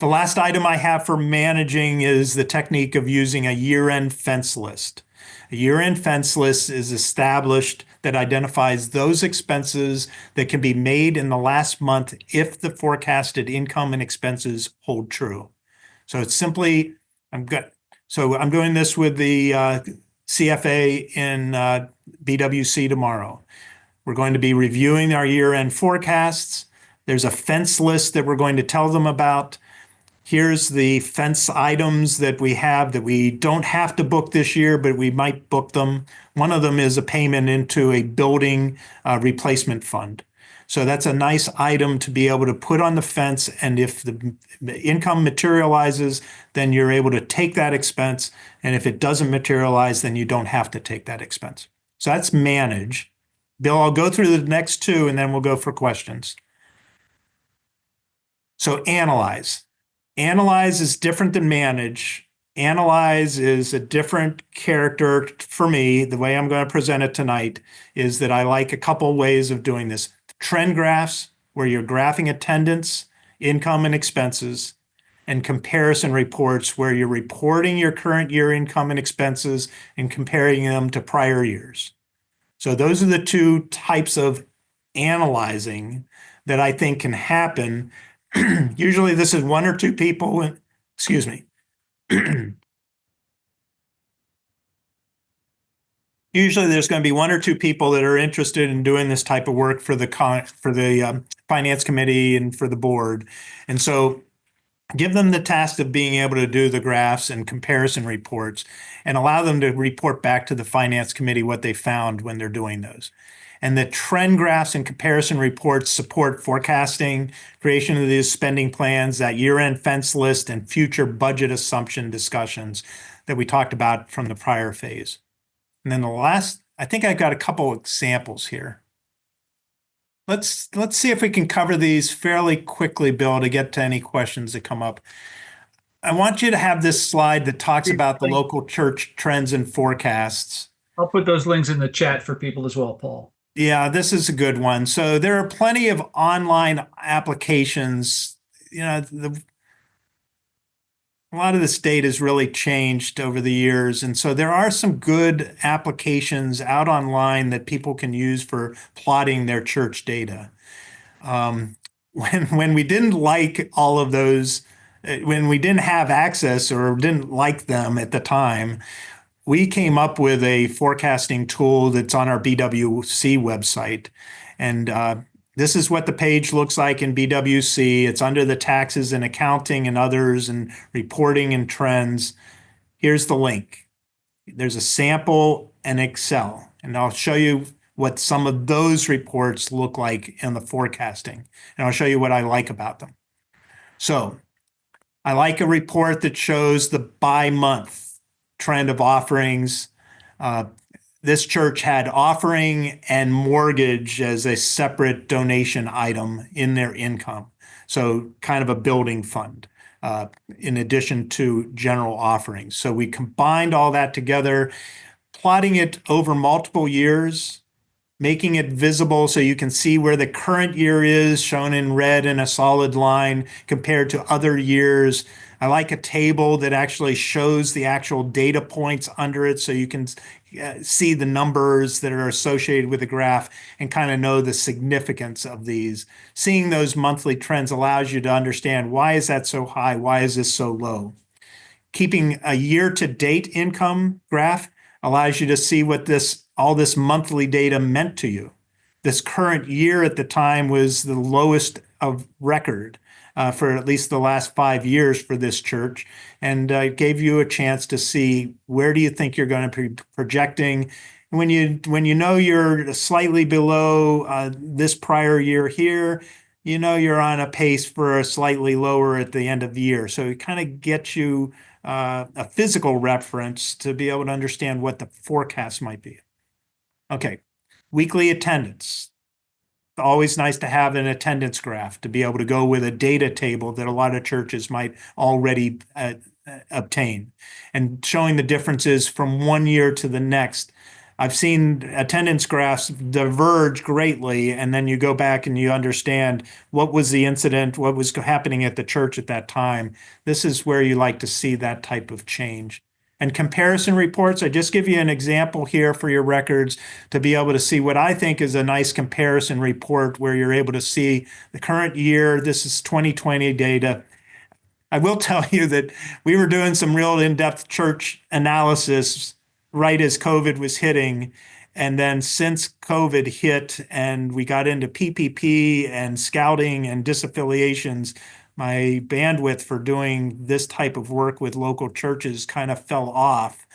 The last item I have for managing is the technique of using a year-end fence list. A year-end fence list is established that identifies those expenses that can be made in the last month if the forecasted income and expenses hold true. So it's simply, I'm doing this with the CFA in BWC tomorrow. We're going to be reviewing our year-end forecasts. There's a fence list that we're going to tell them about. Here's the fence items that we have that we don't have to book this year, but we might book them. One of them is a payment into a building replacement fund. So that's a nice item to be able to put on the fence. And if the income materializes, then you're able to take that expense. And if it doesn't materialize, then you don't have to take that expense. So that's manage. Bill, I'll go through the next two and then we'll go for questions. So analyze. Analyze is different than manage. Analyze is a different character for me. The way I'm going to present it tonight is that I like a couple ways of doing this. Trend graphs, where you're graphing attendance, income, and expenses, and comparison reports, where you're reporting your current year income and expenses and comparing them to prior years. So those are the two types of analyzing that I think can happen. Usually this is one or two people, excuse me. Usually there's going to be one or two people that are interested in doing this type of work for the finance committee and for the board. And so give them the task of being able to do the graphs and comparison reports and allow them to report back to the finance committee what they found when they're doing those. And the trend graphs and comparison reports support forecasting, creation of these spending plans, that year-end fence list, and future budget assumption discussions that we talked about from the prior phase. And then the last, I think I got a couple examples here. Let's see if we can cover these fairly quickly, Bill, to get to any questions that come up. I want you to have this slide that talks about the local church trends and forecasts. I'll put those links in the chat for people as well, Paul. Yeah, this is a good one. So there are plenty of online applications. You know, a lot of this data has really changed over the years. And so there are some good applications out online that people can use for plotting their church data. When we didn't like all of those, when we didn't have access or didn't like them at the time, we came up with a forecasting tool that's on our BWC website. And this is what the page looks like in BWC. It's under the taxes and accounting and others and reporting and trends. Here's the link. There's a sample and Excel. And I'll show you what some of those reports look like in the forecasting. And I'll show you what I like about them. So I like a report that shows the by month trend of offerings. This church had offering and mortgage as a separate donation item in their income. So kind of a building fund in addition to general offerings. So we combined all that together, plotting it over multiple years, making it visible so you can see where the current year is shown in red in a solid line compared to other years. I like a table that actually shows the actual data points under it so you can see the numbers that are associated with the graph and kind of know the significance of these. Seeing those monthly trends allows you to understand, why is that so high? Why is this so low? Keeping a year-to-date income graph allows you to see what all this monthly data meant to you. This current year at the time was the lowest of record for at least the last 5 years for this church, and gave you a chance to see where do you think you're going to be projecting. When you know you're slightly below this prior year here, you know you're on a pace for a slightly lower at the end of the year. So it kind of gets you a physical reference to be able to understand what the forecast might be. Okay, weekly attendance. Always nice to have an attendance graph to be able to go with a data table that a lot of churches might already obtain, and showing the differences from one year to the next. I've seen attendance graphs diverge greatly, and then you go back and you understand what was the incident, what was happening at the church at that time. This is where you like to see that type of change. And comparison reports, I just give you an example here for your records to be able to see what I think is a nice comparison report where you're able to see the current year. This is 2020 data. I will tell you that we were doing some real in-depth church analysis right as COVID was hitting. And then since COVID hit and we got into PPP and scouting and disaffiliations, my bandwidth for doing this type of work with local churches kind of fell off.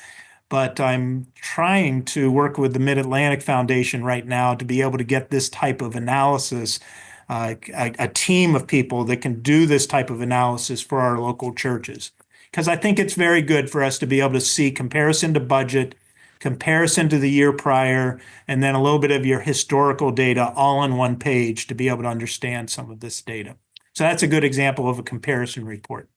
But I'm trying to work with the Mid-Atlantic Foundation right now to be able to get this type of analysis, a team of people that can do this type of analysis for our local churches. Because I think it's very good for us to be able to see comparison to budget, comparison to the year prior, and then a little bit of your historical data all on one page to be able to understand some of this data. So that's a good example of a comparison report.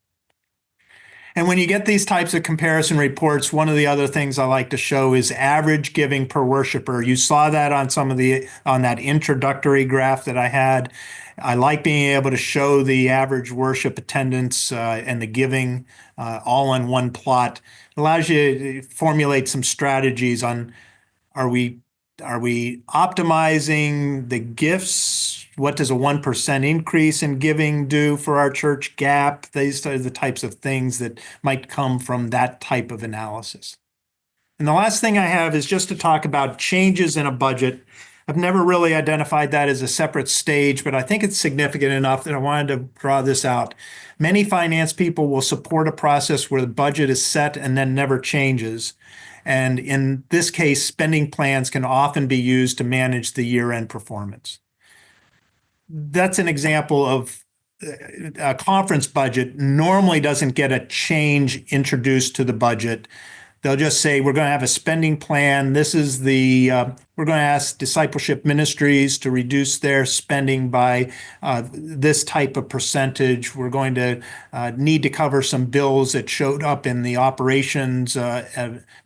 And when you get these types of comparison reports, one of the other things I like to show is average giving per worshiper. You saw that on on that introductory graph that I had. I like being able to show the average worship attendance and the giving all in one plot. It allows you to formulate some strategies on are we optimizing the gifts? What does a 1% increase in giving do for our church gap? These are the types of things that might come from that type of analysis. And the last thing I have is just to talk about changes in a budget. I've never really identified that as a separate stage, but I think it's significant enough that I wanted to draw this out. Many finance people will support a process where the budget is set and then never changes. And in this case, spending plans can often be used to manage the year-end performance. That's an example of a conference budget normally doesn't get a change introduced to the budget. They'll just say, we're going to have a spending plan. This is we're going to ask discipleship ministries to reduce their spending by this type of percentage. We're going to need to cover some bills that showed up in the operations,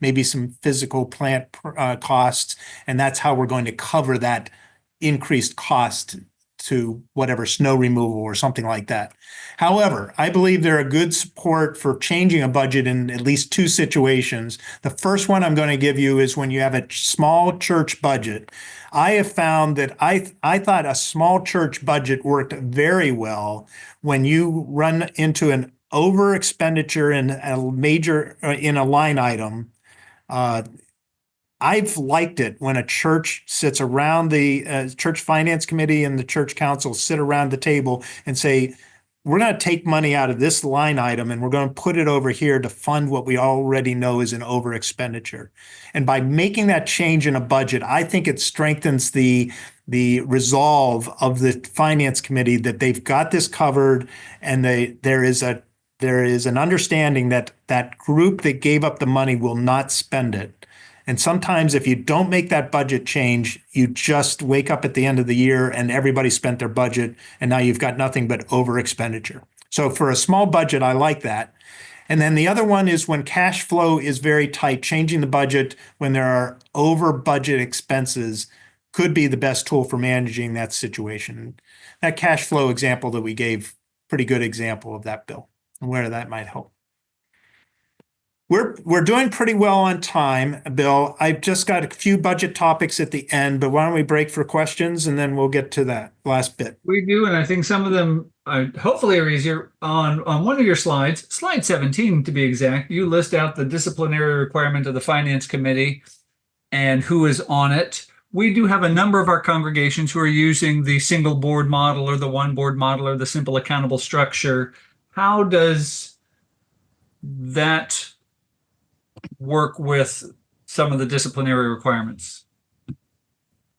maybe some physical plant costs. And that's how we're going to cover that increased cost to whatever snow removal or something like that. However, I believe there are good support for changing a budget in at least two situations. The first one I'm going to give you is when you have a small church budget. I have found that I thought a small church budget worked very well when you run into an over expenditure in a line item. I've liked it when a church sits around the church finance committee and the church council sit around the table and say, we're going to take money out of this line item and we're going to put it over here to fund what we already know is an over expenditure. And by making that change in a budget, I think it strengthens the resolve of the finance committee that they've got this covered, and there is an understanding that that group that gave up the money will not spend it. And sometimes if you don't make that budget change, you just wake up at the end of the year and everybody spent their budget and now you've got nothing but over expenditure. So for a small budget, I like that. And then the other one is when cash flow is very tight, changing the budget when there are over budget expenses could be the best tool for managing that situation. That cash flow example that we gave, pretty good example of that, Bill, and where that might help. We're doing pretty well on time, Bill. I've just got a few budget topics at the end, but why don't we break for questions and then we'll get to that last bit. We do, and I think some of them hopefully are easier. On one of your slides, slide 17 to be exact, you list out the disciplinary requirement of the Finance Committee and who is on it. We do have a number of our congregations who are using the single board model or the one board model or the simple accountable structure. How does that work with some of the disciplinary requirements?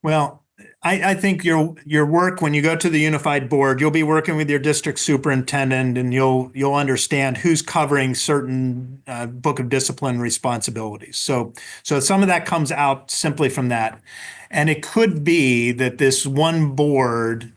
Well, I think your work when you go to the unified board, you'll be working with your district superintendent and you'll understand who's covering certain book of discipline responsibilities. So some of that comes out simply from that. And it could be that this one board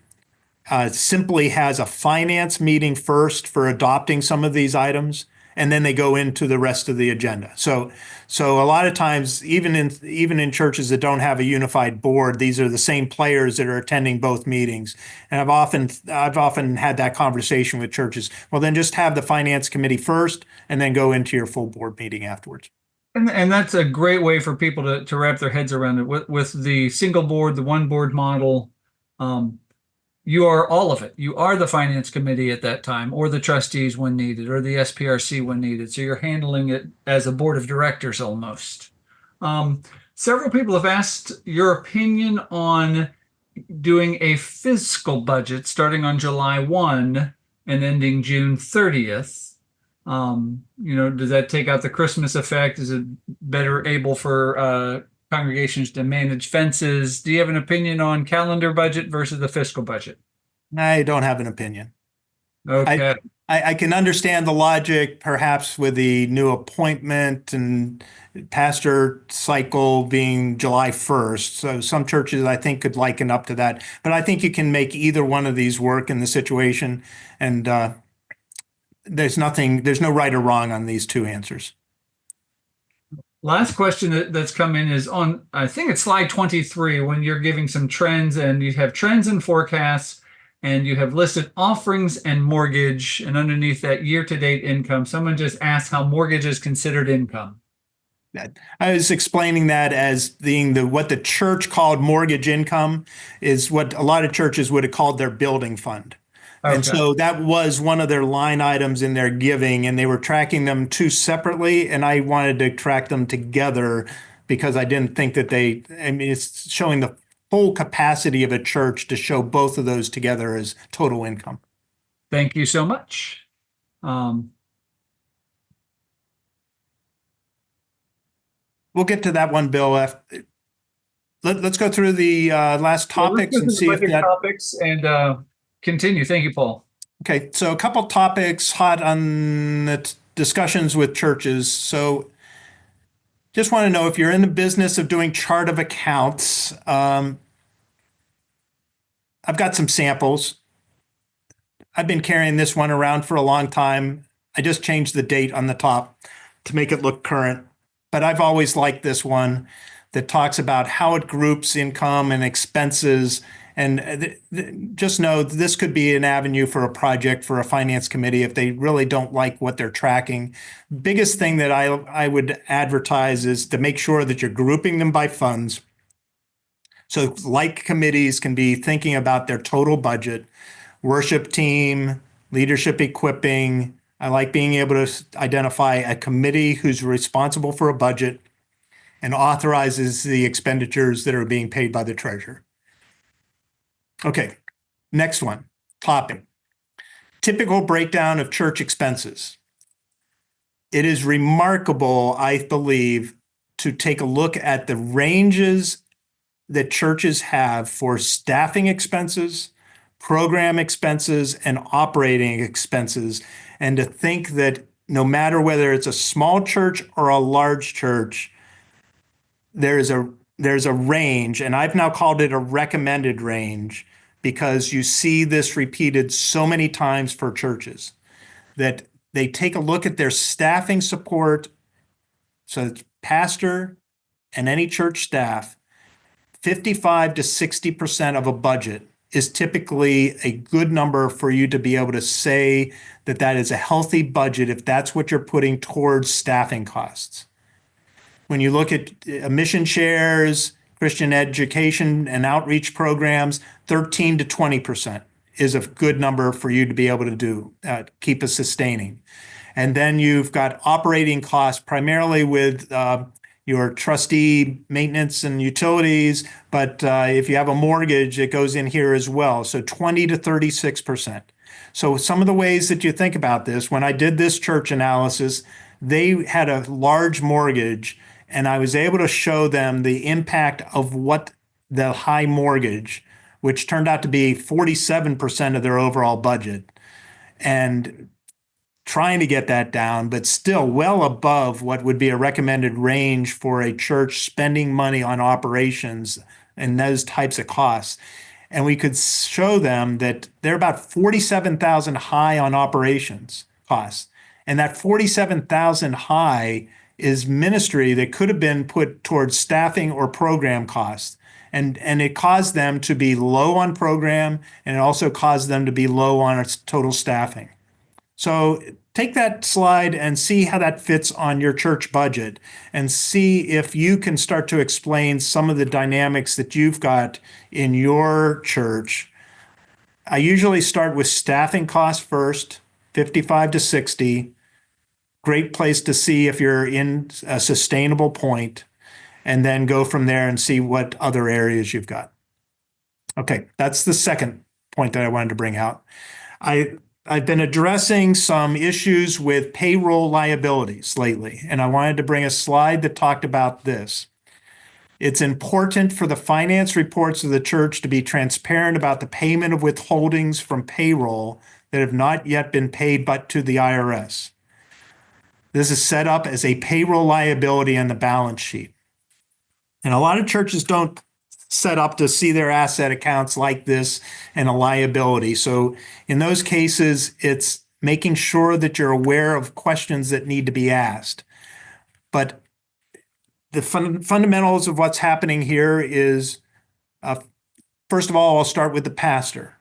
simply has a finance meeting first for adopting some of these items, and then they go into the rest of the agenda. So a lot of times, even in churches that don't have a unified board, these are the same players that are attending both meetings. And I've often had that conversation with churches. Well, then just have the finance committee first, and then go into your full board meeting afterwards. And that's a great way for people to wrap their heads around it. With the single board, the one board model, um, you are all of it. You are the finance committee at that time, or the trustees when needed, or the SPRC when needed. So you're handling it as a board of directors almost. Um, Several people have asked your opinion on doing a fiscal budget starting on July 1 and ending June 30th. Does that take out the Christmas effect? Is it better able for congregations to manage fences? Do you have an opinion on calendar budget versus the fiscal budget? I don't have an opinion. I, Okay. I can understand the logic, perhaps with the new appointment and pastor cycle being July 1st. So some churches I think could liken up to that. But I think you can make either one of these work in the situation. And there's no right or wrong on these two answers. Last question that's come in is on, I think it's slide 23, when you're giving some trends and you have trends and forecasts and you have listed offerings and mortgage, and underneath that year-to-date income, someone just asked how mortgage is considered income. I was explaining that as being what the church called mortgage income is what a lot of churches would have called their building fund. And Okay. so that was one of their line items in their giving, and they were tracking them two separately. And I wanted to track them together because I didn't think that I mean, it's showing the full capacity of a church to show both of those together as total income. Thank you so much. Um, We'll get to that one, Bill. Let's go through the last topics and see if that. topics and continue. Thank you, Paul. Okay, so a couple topics hot on the discussions with churches. So just want to know if you're in the business of doing chart of accounts. I've got some samples. I've been carrying this one around for a long time. I just changed the date on the top to make it look current. But I've always liked this one that talks about how it groups income and expenses. And just know this could be an avenue for a project for a finance committee if they really don't like what they're tracking. Biggest thing that I would advertise is to make sure that you're grouping them by funds. So like committees can be thinking about their total budget, worship team, leadership equipping. I like being able to identify a committee who's responsible for a budget and authorizes the expenditures that are being paid by the treasurer. Okay, next one, topic. Typical breakdown of church expenses. It is remarkable, I believe, to take a look at the ranges that churches have for staffing expenses, program expenses, and operating expenses, and to think that no matter whether it's a small church or a large church, there's a range, and I've now called it a recommended range because you see this repeated so many times for churches that they take a look at their staffing support. So it's pastor and any church staff, 55 to 60% of a budget is typically a good number for you to be able to say that that is a healthy budget if that's what you're putting towards staffing costs. When you look at mission shares, Christian education and outreach programs, 13 to 20% is a good number for you to be able to do, keep us sustaining. And then you've got operating costs primarily with your trustee maintenance and utilities, but if you have a mortgage, it goes in here as well. So 20 to 36%. So some of the ways that you think about this, when I did this church analysis, they had a large mortgage, and I was able to show them the impact of what the high mortgage, which turned out to be 47% of their overall budget, and trying to get that down, but still well above what would be a recommended range for a church spending money on operations and those types of costs. And we could show them that they're about 47,000 high on operations costs. And that 47,000 high is ministry that could have been put towards staffing or program costs. And it caused them to be low on program, and it also caused them to be low on its total staffing. So take that slide and see how that fits on your church budget and see if you can start to explain some of the dynamics that you've got in your church. I usually start with staffing costs first, 55 to 60. Great place to see if you're in a sustainable point, and then go from there and see what other areas you've got. Okay, that's the second point that I wanted to bring out. I've been addressing some issues with payroll liabilities lately, and I wanted to bring a slide that talked about this. It's important for the finance reports of the church to be transparent about the payment of withholdings from payroll that have not yet been paid but to the IRS. This is set up as a payroll liability on the balance sheet. And a lot of churches don't set up to see their asset accounts like this and a liability. So in those cases, it's making sure that you're aware of questions that need to be asked. But the fundamentals of what's happening here is, first of all, I'll start with the pastor.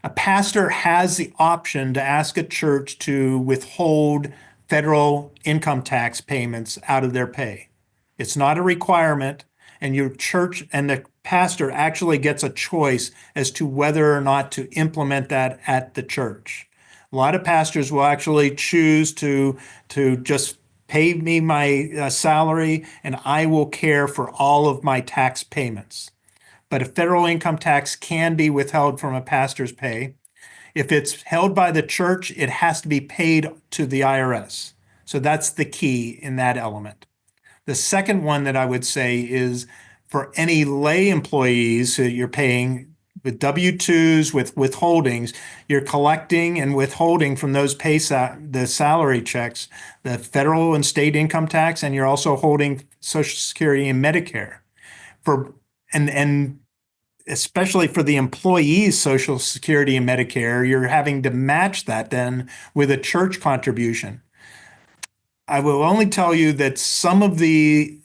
A pastor has the option to ask a church to withhold federal income tax payments out of their pay. It's not a requirement, and your church and the pastor actually gets a choice as to whether or not to implement that at the church. A lot of pastors will actually choose to just pay me my salary, and I will care for all of my tax payments. But a federal income tax can be withheld from a pastor's pay. If it's held by the church, it has to be paid to the IRS. So that's the key in that element. The second one that I would say is for any lay employees who you're paying with W-2s, with withholdings, you're collecting and withholding from those the salary checks, the federal and state income tax, and you're also holding Social Security and Medicare. And especially for the employees' Social Security and Medicare, you're having to match that then with a church contribution. I will only tell you that some of the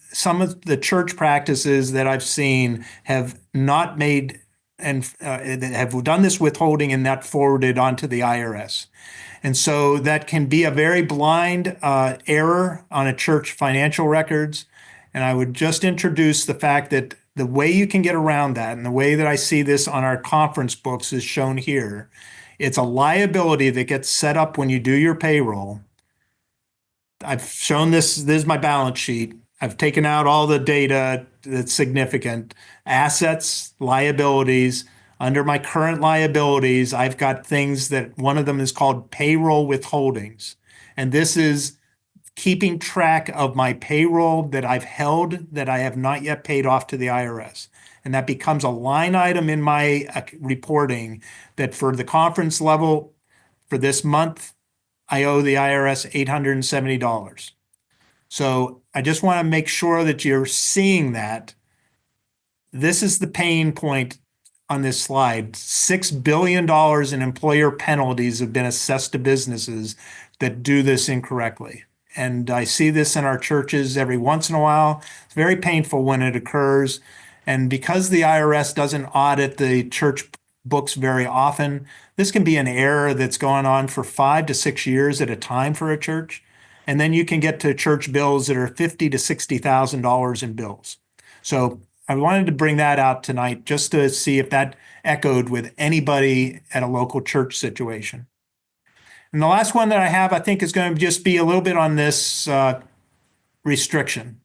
church practices that I've seen have not made and have done this withholding and not forwarded onto the IRS. And so that can be a very blind error on a church financial records. And I would just introduce the fact that the way you can get around that, and the way that I see this on our conference books is shown here. It's a liability that gets set up when you do your payroll. I've shown this is my balance sheet. I've taken out all the data that's significant. Assets, liabilities. Under my current liabilities, I've got things that one of them is called payroll withholdings. And this is keeping track of my payroll that I've held that I have not yet paid off to the IRS. And that becomes a line item in my reporting that for the conference level for this month, I owe the IRS $870. So I just want to make sure that you're seeing that. This is the pain point on this slide. $6 billion in employer penalties have been assessed to businesses that do this incorrectly. And I see this in our churches every once in a while. It's very painful when it occurs. And because the IRS doesn't audit the church books very often, this can be an error that's going on for 5 to 6 years at a time for a church. And then you can get to church bills that are $50,000 to $60,000 in bills. So I wanted to bring that out tonight just to see if that echoed with anybody at a local church situation. And the last one that I have, I think, is going to just be a little bit on this restriction.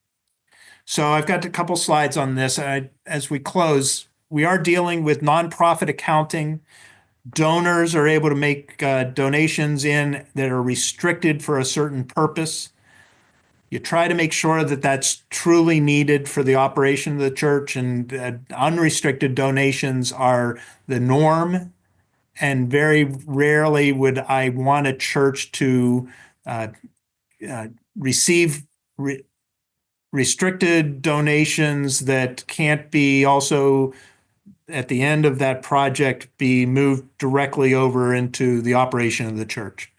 So I've got a couple slides on this. As we close, we are dealing with nonprofit accounting. Donors are able to make donations in that are restricted for a certain purpose. You try to make sure that that's truly needed for the operation of the church, and unrestricted donations are the norm. And very rarely would I want a church to receive restricted donations that can't be also, at the end of that project, be moved directly over into the operation of the church.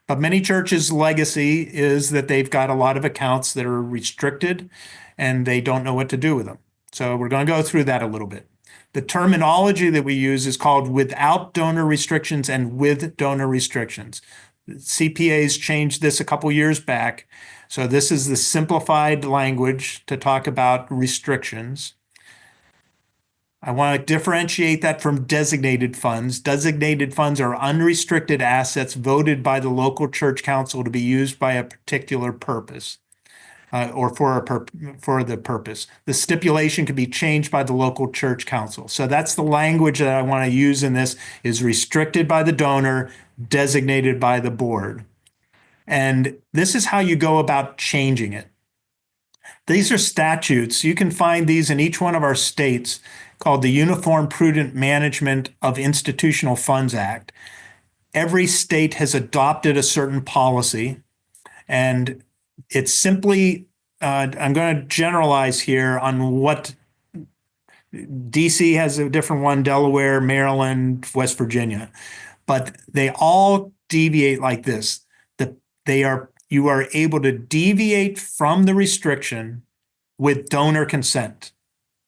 But many churches' legacy is that they've got a lot of accounts that are restricted and they don't know what to do with them. So we're going to go through that a little bit. The terminology that we use is called without donor restrictions and with donor restrictions. CPAs changed this a couple years back. So this is the simplified language to talk about restrictions. I want to differentiate that from designated funds. Designated funds are unrestricted assets voted by the local church council to be used by a particular purpose. Or for the purpose. The stipulation can be changed by the local church council. So that's the language that I want to use in this, is restricted by the donor, designated by the board. And this is how you go about changing it. These are statutes. You can find these in each one of our states, called the Uniform Prudent Management of Institutional Funds Act. Every state has adopted a certain policy, and it's simply, I'm going to generalize here on what DC has a different one, Delaware, Maryland, West Virginia, but they all deviate like this. You are able to deviate from the restriction with donor consent.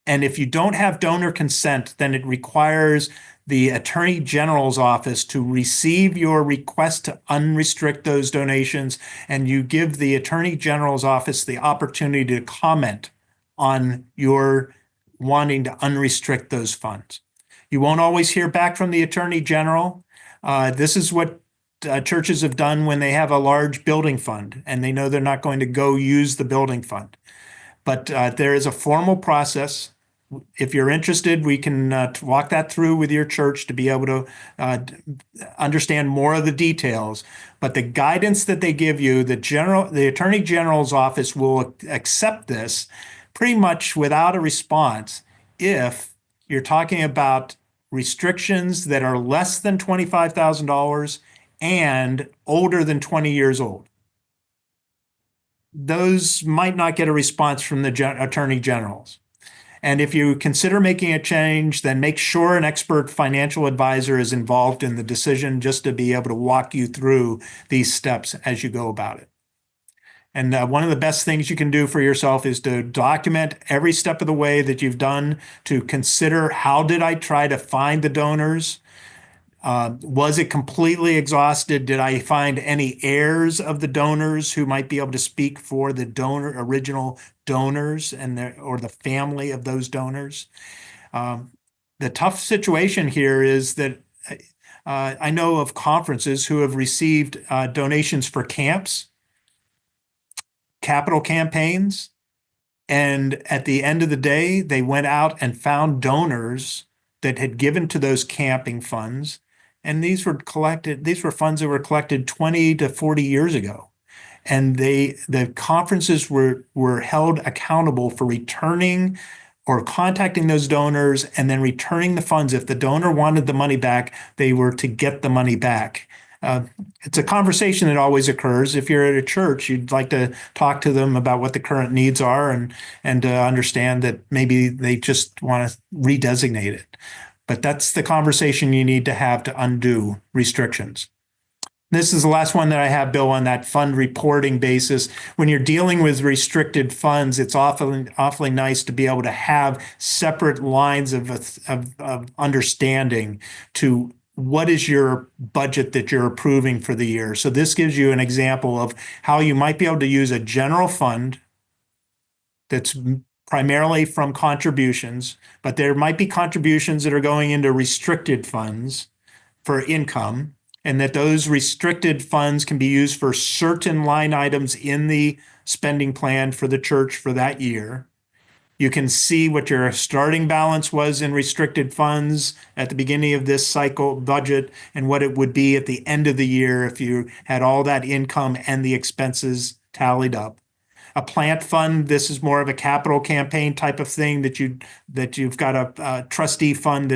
And if you don't have donor consent, then it requires the Attorney General's office to receive your request to unrestrict those donations, and you give the Attorney General's office the opportunity to comment on your wanting to unrestrict those funds. You won't always hear back from the Attorney General. This is what churches have done when they have a large building fund and they know they're not going to go use the building fund. But there is a formal process. If you're interested, we can walk that through with your church to be able to understand more of the details. But the guidance that they give you, the Attorney General's office will accept this pretty much without a response if you're talking about restrictions that are less than $25,000 and older than 20 years old. Those might not get a response from the Attorney Generals. And if you consider making a change, then make sure an expert financial advisor is involved in the decision, just to be able to walk you through these steps as you go about it. And one of the best things you can do for yourself is to document every step of the way that you've done, to consider, how did I try to find the donors? Was it completely exhausted? Did I find any heirs of the donors who might be able to speak for the original donors or the family of those donors? The tough situation here is that I know of conferences who have received donations for camps, capital campaigns, and at the end of the day, they went out and found donors that had given to those camping funds. And these were funds that were collected 20 to 40 years ago. And the conferences were held accountable for returning or contacting those donors and then returning the funds. If the donor wanted the money back, they were to get the money back. It's a conversation that always occurs. If you're at a church, you'd like to talk to them about what the current needs are and understand that maybe they just want to redesignate it. But that's the conversation you need to have to undo restrictions. This is the last one that I have, Bill, on that fund reporting basis. When you're dealing with restricted funds, it's awfully nice to be able to have separate lines of understanding to what is your budget that you're approving for the year. So this gives you an example of how you might be able to use a general fund that's primarily from contributions, but there might be contributions that are going into restricted funds for income, and that those restricted funds can be used for certain line items in the spending plan for the church for that year. You can see what your starting balance was in restricted funds at the beginning of this cycle budget and what it would be at the end of the year if you had all that income and the expenses tallied up. A plant fund, this is more of a capital campaign type of thing that you've got a trustee fund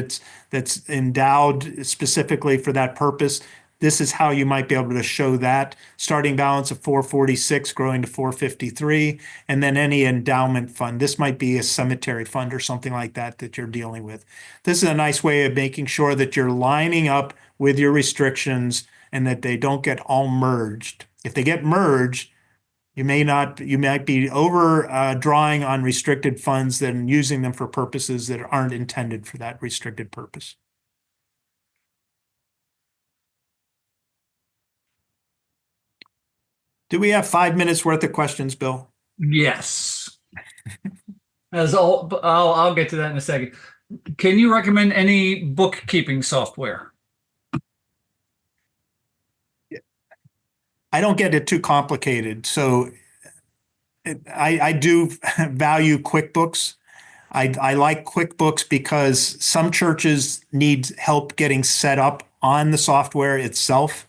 that's endowed specifically for that purpose. This is how you might be able to show that starting balance of 446 growing to 453, and then any endowment fund. This might be a cemetery fund or something like that you're dealing with. This is a nice way of making sure that you're lining up with your restrictions and that they don't get all merged. If they get merged, you might be drawing on restricted funds and using them for purposes that aren't intended for that restricted purpose. Do we have 5 minutes worth of questions, Bill? Yes. I'll get to that in a second. Can you recommend any bookkeeping software? I don't get it too complicated. So I do value QuickBooks. I like QuickBooks because some churches need help getting set up on the software itself.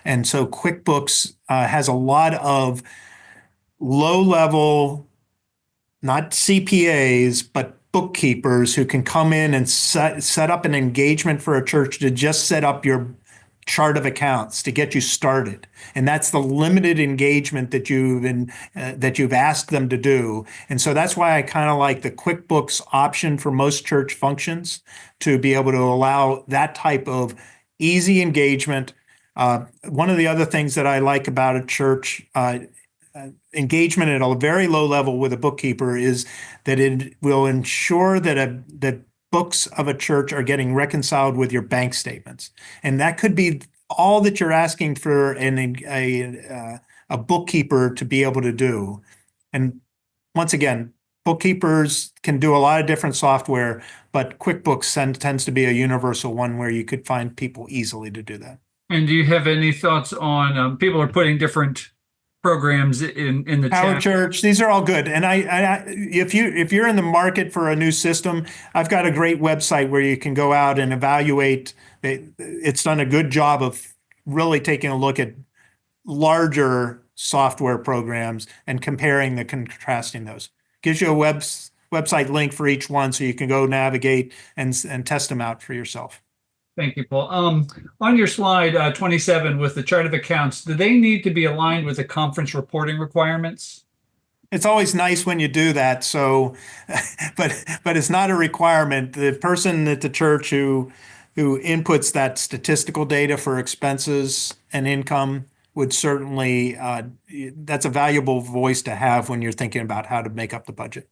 And so QuickBooks has a lot of low level, not CPAs, but bookkeepers who can come in and set up an engagement for a church to just set up your chart of accounts to get you started. And that's the limited engagement that you've asked them to do. And so that's why I kind of like the QuickBooks option for most church functions, to be able to allow that type of easy engagement. One of the other things that I like about a church engagement at a very low level with a bookkeeper is that it will ensure that books of a church are getting reconciled with your bank statements. And that could be all that you're asking for a bookkeeper to be able to do. And once again, bookkeepers can do a lot of different software, but QuickBooks tends to be a universal one where you could find people easily to do that. And do you have any thoughts on people are putting different programs in the Our chat? church, these are all good. And if you're in the market for a new system, I've got a great website where you can go out and evaluate. It's done a good job of really taking a look at larger software programs and contrasting those. Gives you a website link for each one, so you can go navigate and test them out for yourself. Thank you, Paul. On your slide 27 with the chart of accounts, do they need to be aligned with the conference reporting requirements? It's always nice when you do that. So, but it's not a requirement. The person at the church who inputs that statistical data for expenses and income would certainly, that's a valuable voice to have when you're thinking about how to make up the budget.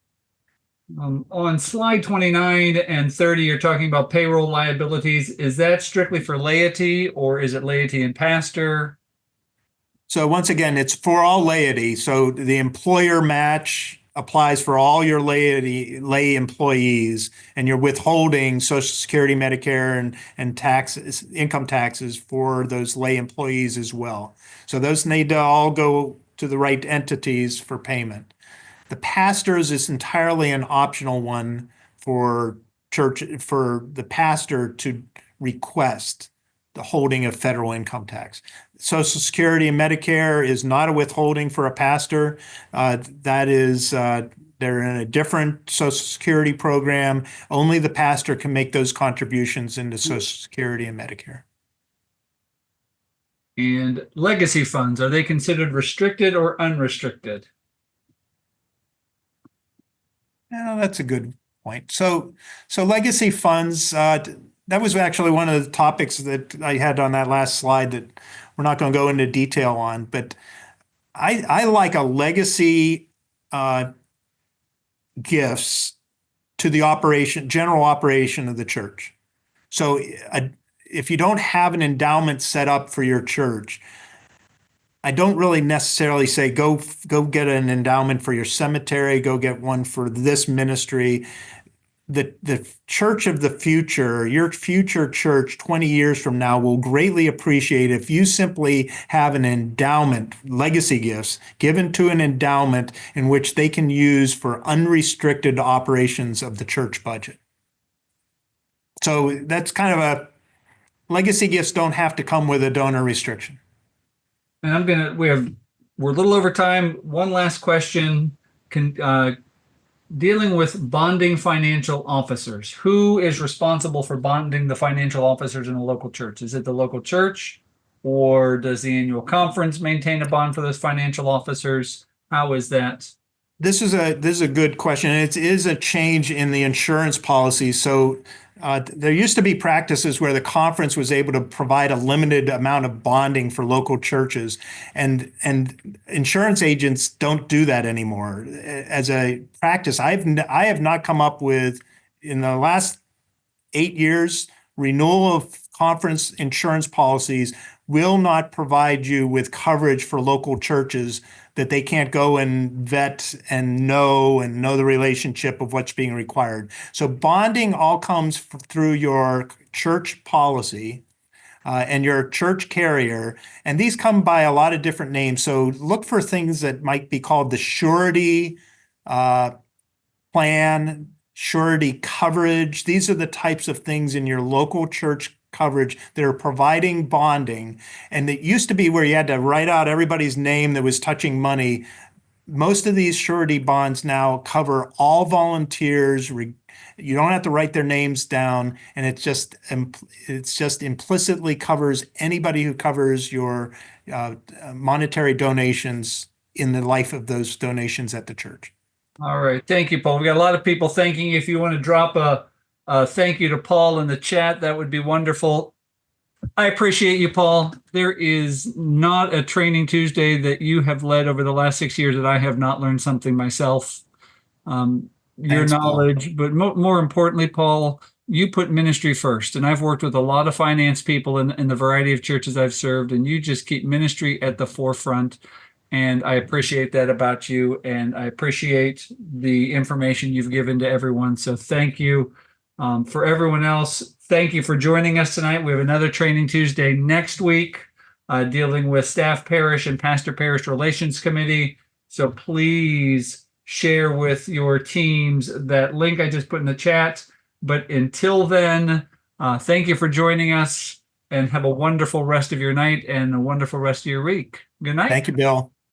On slide 29 and 30, you're talking about payroll liabilities. Is that strictly for laity, or is it laity and pastor? So once again, it's for all laity. So the employer match applies for all your lay employees, and you're withholding Social Security, Medicare, and taxes, income taxes for those lay employees as well. So those need to all go to the right entities for payment. The pastors is entirely an optional one for the pastor to request the holding of federal income tax. Social Security and Medicare is not a withholding for a pastor. That is, they're in a different Social Security program. Only the pastor can make those contributions into Social Security and Medicare. And legacy funds, are they considered restricted or unrestricted? Yeah, that's a good point. So legacy funds, that was actually one of the topics that I had on that last slide that we're not going to go into detail on, but I like a legacy gifts to the general operation of the church. So if you don't have an endowment set up for your church, I don't really necessarily say go get an endowment for your cemetery, go get one for this ministry. The church of the future, your future church 20 years from now, will greatly appreciate if you simply have an endowment, legacy gifts given to an endowment in which they can use for unrestricted operations of the church budget. So that's kind of legacy gifts don't have to come with a donor restriction. And we're a little over time. One last question. Dealing with bonding financial officers. Who is responsible for bonding the financial officers in a local church? Is it the local church, or does the annual conference maintain a bond for those financial officers? How is that? This is a good question. It is a change in the insurance policy. So there used to be practices where the conference was able to provide a limited amount of bonding for local churches, and insurance agents don't do that anymore. As a practice, I have not come up with, in the last 8 years, renewal of conference insurance policies will not provide you with coverage for local churches that they can't go and vet and know the relationship of what's being required. So bonding all comes through your church policy and your church carrier. And these come by a lot of different names. So look for things that might be called the surety plan, surety coverage. These are the types of things in your local church coverage that are providing bonding. And it used to be where you had to write out everybody's name that was touching money. Most of these surety bonds now cover all volunteers. You don't have to write their names down, and it's just implicitly covers anybody who covers your monetary donations in the life of those donations at the church. All right. Thank you, Paul. We got a lot of people thanking you. If you want to drop a thank you to Paul in the chat, that would be wonderful. I appreciate you, Paul. There is not a Training Tuesday that you have led over the last 6 years that I have not learned something myself. Your knowledge, Paul. But more importantly, Paul, you put ministry first. And I've worked with a lot of finance people in the variety of churches I've served, and you just keep ministry at the forefront. And I appreciate that about you. And I appreciate the information you've given to everyone. So thank you. For everyone else, thank you for joining us tonight. We have another Training Tuesday next week dealing with Staff Parish and Pastor Parish Relations Committee. So please share with your teams that link I just put in the chat. But until then, thank you for joining us, and have a wonderful rest of your night and a wonderful rest of your week. Good night. Thank you, Bill.